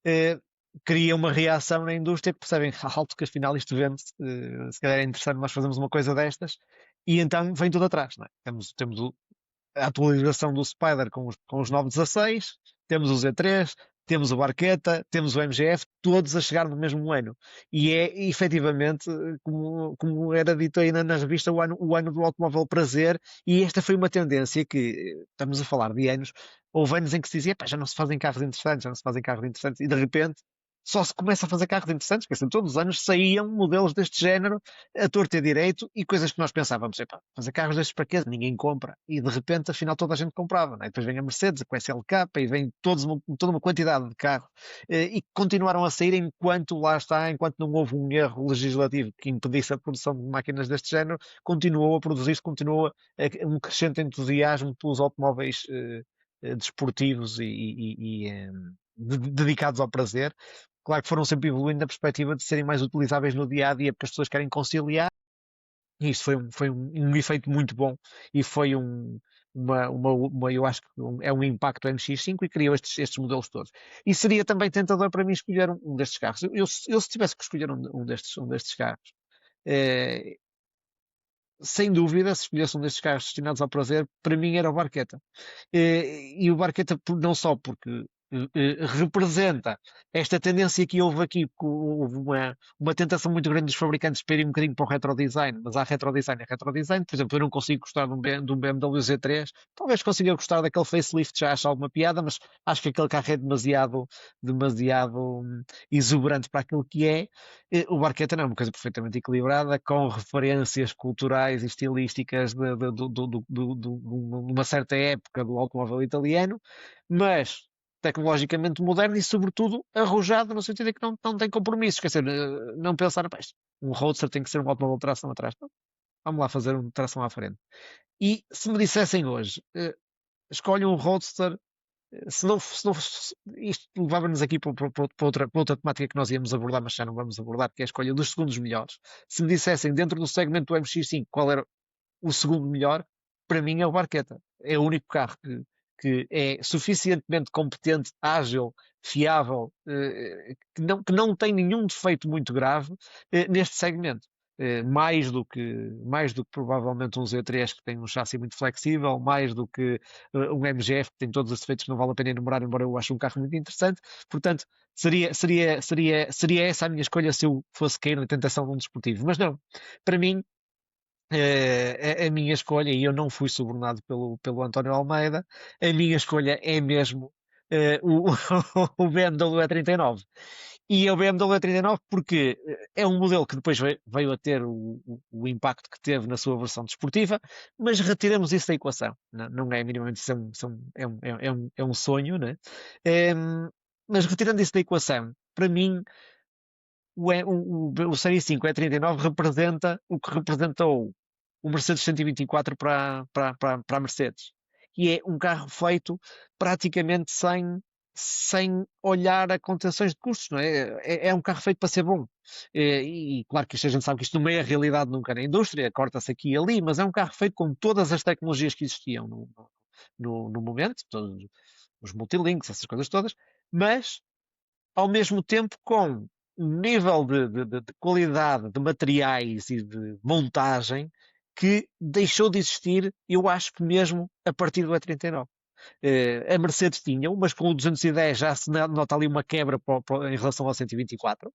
eh, cria uma reação na indústria que percebem alto que afinal isto vende-se, se calhar é interessante nós fazermos uma coisa destas, e então vem tudo atrás. Não é? Temos a atualização do Spider com os 916, temos o Z3, temos o Barqueta, temos o MGF, todos a chegar no mesmo ano. E é efetivamente, como era dito aí na revista, o ano do automóvel prazer, e esta foi uma tendência que, estamos a falar de anos, houve anos em que se dizia, pá, já não se fazem carros interessantes, já não se fazem carros interessantes, e de repente só se começa a fazer carros interessantes, porque assim, todos os anos saíam modelos deste género a torto e a direito, e coisas que nós pensávamos, epá, fazer carros destes para quê? Ninguém compra. E de repente, afinal, toda a gente comprava. Né? Depois vem a Mercedes, com a SLK, e vem toda uma quantidade de carros, e continuaram a sair enquanto não houve um erro legislativo que impedisse a produção de máquinas deste género, continuou a produzir-se, continuou um crescente entusiasmo pelos automóveis desportivos e dedicados ao prazer. Claro que foram sempre evoluindo na perspectiva de serem mais utilizáveis no dia a dia, porque as pessoas querem conciliar, e isto foi um efeito muito bom, e foi eu acho que é um impacto MX-5 e criou estes modelos todos. E seria também tentador para mim escolher um destes carros. Eu se tivesse que escolher um destes carros, eh, sem dúvida, se escolhesse um destes carros destinados ao prazer, para mim era o Barqueta. E o Barqueta não só porque representa esta tendência que houve aqui, porque houve uma tentação muito grande dos fabricantes para ir um bocadinho para o retro design, mas há retro design, é retro design. Por exemplo, eu não consigo gostar de um BMW Z3, talvez consiga gostar daquele facelift, já acho alguma piada, mas acho que aquele carro é demasiado exuberante para aquilo que é. O Barqueta não é uma coisa perfeitamente equilibrada, com referências culturais e estilísticas de uma certa época do automóvel italiano, mas tecnologicamente moderno e, sobretudo, arrojado no sentido de que não tem compromissos. Quer dizer, não pensar, pá, um Roadster tem que ser um automóvel de tração atrás. Não, vamos lá fazer um tração à frente. E se me dissessem hoje, escolhe um Roadster, isto levava-nos aqui para outra temática que nós íamos abordar, mas já não vamos abordar, que é a escolha dos segundos melhores. Se me dissessem dentro do segmento do MX-5 qual era o segundo melhor, para mim é o Barqueta. É o único carro que é suficientemente competente, ágil, fiável, que não tem nenhum defeito muito grave neste segmento. Mais do que provavelmente um Z3 que tem um chassi muito flexível, mais do que um MGF que tem todos os defeitos que não vale a pena enumerar, embora eu ache um carro muito interessante. Portanto, seria essa a minha escolha se eu fosse cair na tentação de um desportivo. Mas não, para mim, a minha escolha, e eu não fui subornado pelo António Almeida, a minha escolha é mesmo o BMW E39. E é o BMW E39 porque é um modelo que depois veio a ter o impacto que teve na sua versão desportiva, mas retiramos isso da equação. Não é minimamente, isso é um sonho, né? Mas retirando isso da equação, para mim, o Série 5 E39 representa o que representou o Mercedes 124 para a Mercedes. E é um carro feito praticamente sem olhar a contenções de custos, não é? É um carro feito para ser bom. E claro que a gente sabe que isto não é a realidade nunca na indústria, corta-se aqui e ali, mas é um carro feito com todas as tecnologias que existiam no momento, todos os multilinks, essas coisas todas, mas ao mesmo tempo com um nível de qualidade de materiais e de montagem que deixou de existir, eu acho que mesmo a partir do E39. A Mercedes tinha, mas com o 210 já se nota ali uma quebra em relação ao 124.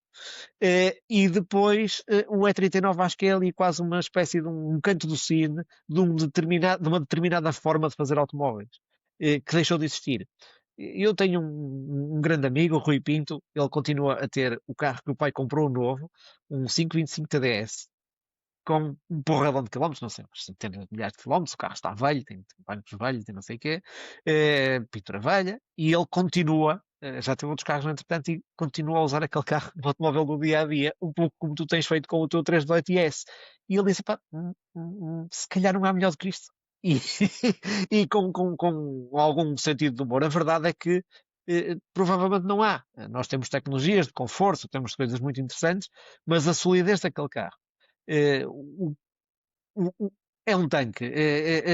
E depois o E39 acho que é ali quase uma espécie de um canto do cisne de uma determinada forma de fazer automóveis, que deixou de existir. Eu tenho um grande amigo, o Rui Pinto, ele continua a ter o carro que o pai comprou novo, um 525 TDS, com um porradão de quilómetros, não sei, centenas de milhares de quilómetros, o carro está velho, tem bancos velhos e não sei o quê, pintura velha, e ele continua, já teve outros carros no entretanto, e continua a usar aquele carro no automóvel do dia a dia, um pouco como tu tens feito com o teu 318S. E ele disse, pá, se calhar não há melhor do que isto. E, e com algum sentido de humor. A verdade é que provavelmente não há. Nós temos tecnologias de conforto, temos coisas muito interessantes, mas a solidez daquele carro. É um tanque,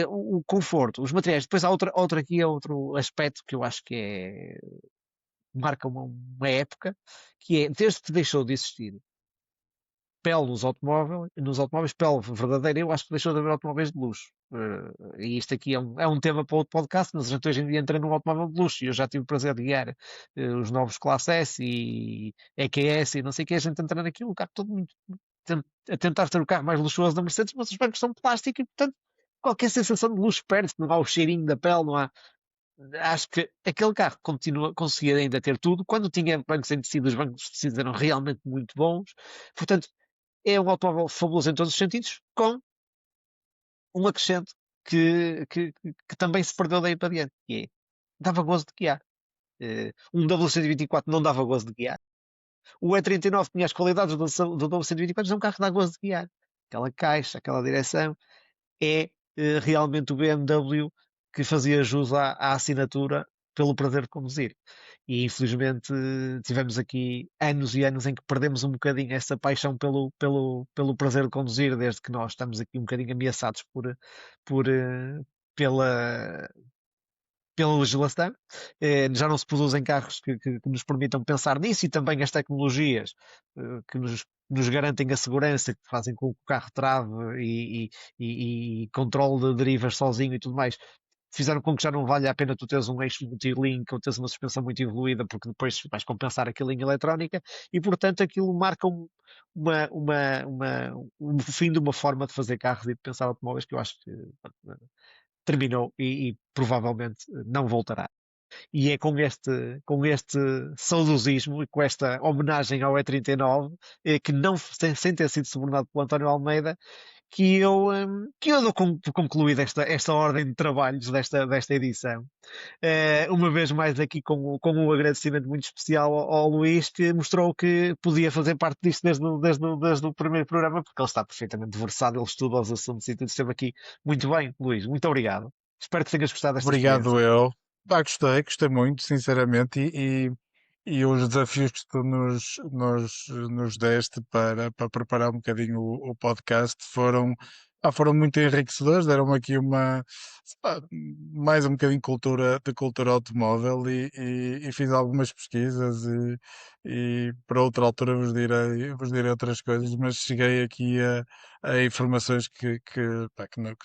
o conforto, os materiais. Depois há aqui é outro aspecto que eu acho que marca uma época, que é desde que deixou de existir pele nos automóveis, pele verdadeira, eu acho que deixou de haver automóveis de luxo. E isto aqui é um tema para outro podcast, mas a gente hoje em dia entra num automóvel de luxo e eu já tive o prazer de guiar os novos Classe S e EQS e não sei o que, a gente entra naquilo, o carro todo muito a tentar ter o carro mais luxuoso da Mercedes, mas os bancos são de plástico e, portanto, qualquer sensação de luxo perde-se, não há o cheirinho da pele, não há. Acho que aquele carro conseguia ainda ter tudo. Quando tinha bancos em tecido, os bancos de tecido eram realmente muito bons. Portanto, é um automóvel fabuloso em todos os sentidos, com um acrescente que também se perdeu daí para diante, que é, dava gozo de guiar. Um W124 não dava gozo de guiar. O E39 tinha as qualidades do W124, mas é um carro que dá gozo de guiar. Aquela caixa, aquela direção, é realmente o BMW que fazia jus à assinatura pelo prazer de conduzir. E infelizmente tivemos aqui anos e anos em que perdemos um bocadinho essa paixão pelo prazer de conduzir, desde que nós estamos aqui um bocadinho ameaçados por pela, pela legislação. Já não se produzem carros que nos permitam pensar nisso, e também as tecnologias que nos garantem a segurança, que fazem com que o carro trave e controle de derivas sozinho e tudo mais, fizeram com que já não valha a pena tu teres um eixo multilink ou teres uma suspensão muito evoluída, porque depois vais compensar aquilo em eletrónica, e portanto aquilo marca um fim de uma forma de fazer carros e de pensar automóveis que eu acho que terminou e provavelmente não voltará. E é com este saudosismo e com esta homenagem ao E39, que não, sem ter sido subornado pelo António Almeida, que eu dou por concluída esta ordem de trabalhos desta edição. Uma vez mais aqui com um agradecimento muito especial ao Luís, que mostrou que podia fazer parte disto desde o primeiro programa, porque ele está perfeitamente versado, ele estuda os assuntos e tudo. Esteve aqui muito bem, Luís, muito obrigado. Espero que tenhas gostado desta experiência. Obrigado, eu. Pá, gostei muito, sinceramente, e os desafios que tu nos deste para preparar um bocadinho o podcast foram muito enriquecedores, deram-me aqui pá, mais um bocadinho de cultura automóvel e fiz algumas pesquisas e para outra altura vos direi outras coisas, mas cheguei aqui a informações que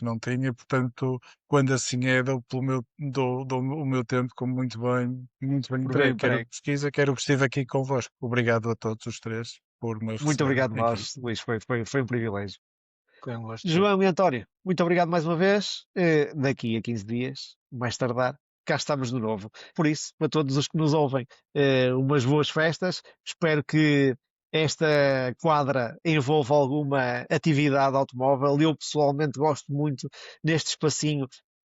não tinha, portanto, quando assim é, dou o meu tempo como muito bem Por bem entregue. Quero emprego. pesquisa, quero que estive aqui convosco. Obrigado a todos os três por me Muito receberem obrigado, aqui. nós, Luís, foi um privilégio. Foi um gosto. João e António, muito obrigado mais uma vez. Daqui a 15 dias, mais tardar, cá estamos de novo. Por isso, para todos os que nos ouvem, umas boas festas. Espero que esta quadra envolva alguma atividade automóvel. Eu pessoalmente gosto muito neste espacinho.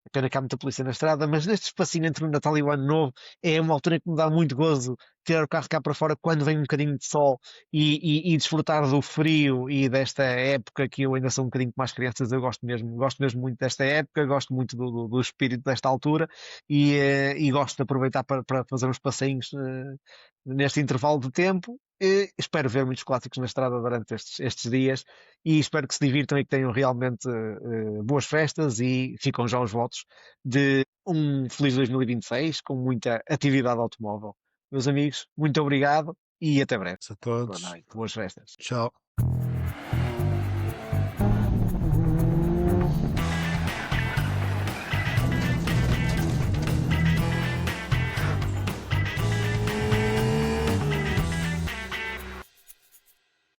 É pena que há muita polícia na estrada, mas neste espacinho entre o Natal e o Ano Novo é uma altura que me dá muito gozo tirar o carro cá para fora quando vem um bocadinho de sol e desfrutar do frio e desta época, que eu ainda sou um bocadinho mais crianças. Eu gosto mesmo muito desta época, gosto muito do espírito desta altura, e gosto de aproveitar para fazer uns passeinhos neste intervalo de tempo. Espero ver muitos clássicos na estrada durante estes dias, e espero que se divirtam e que tenham realmente boas festas, e ficam já os votos de um feliz 2026 com muita atividade automóvel. Meus amigos, muito obrigado e até breve. A Boa todos. noite, boas festas. Tchau.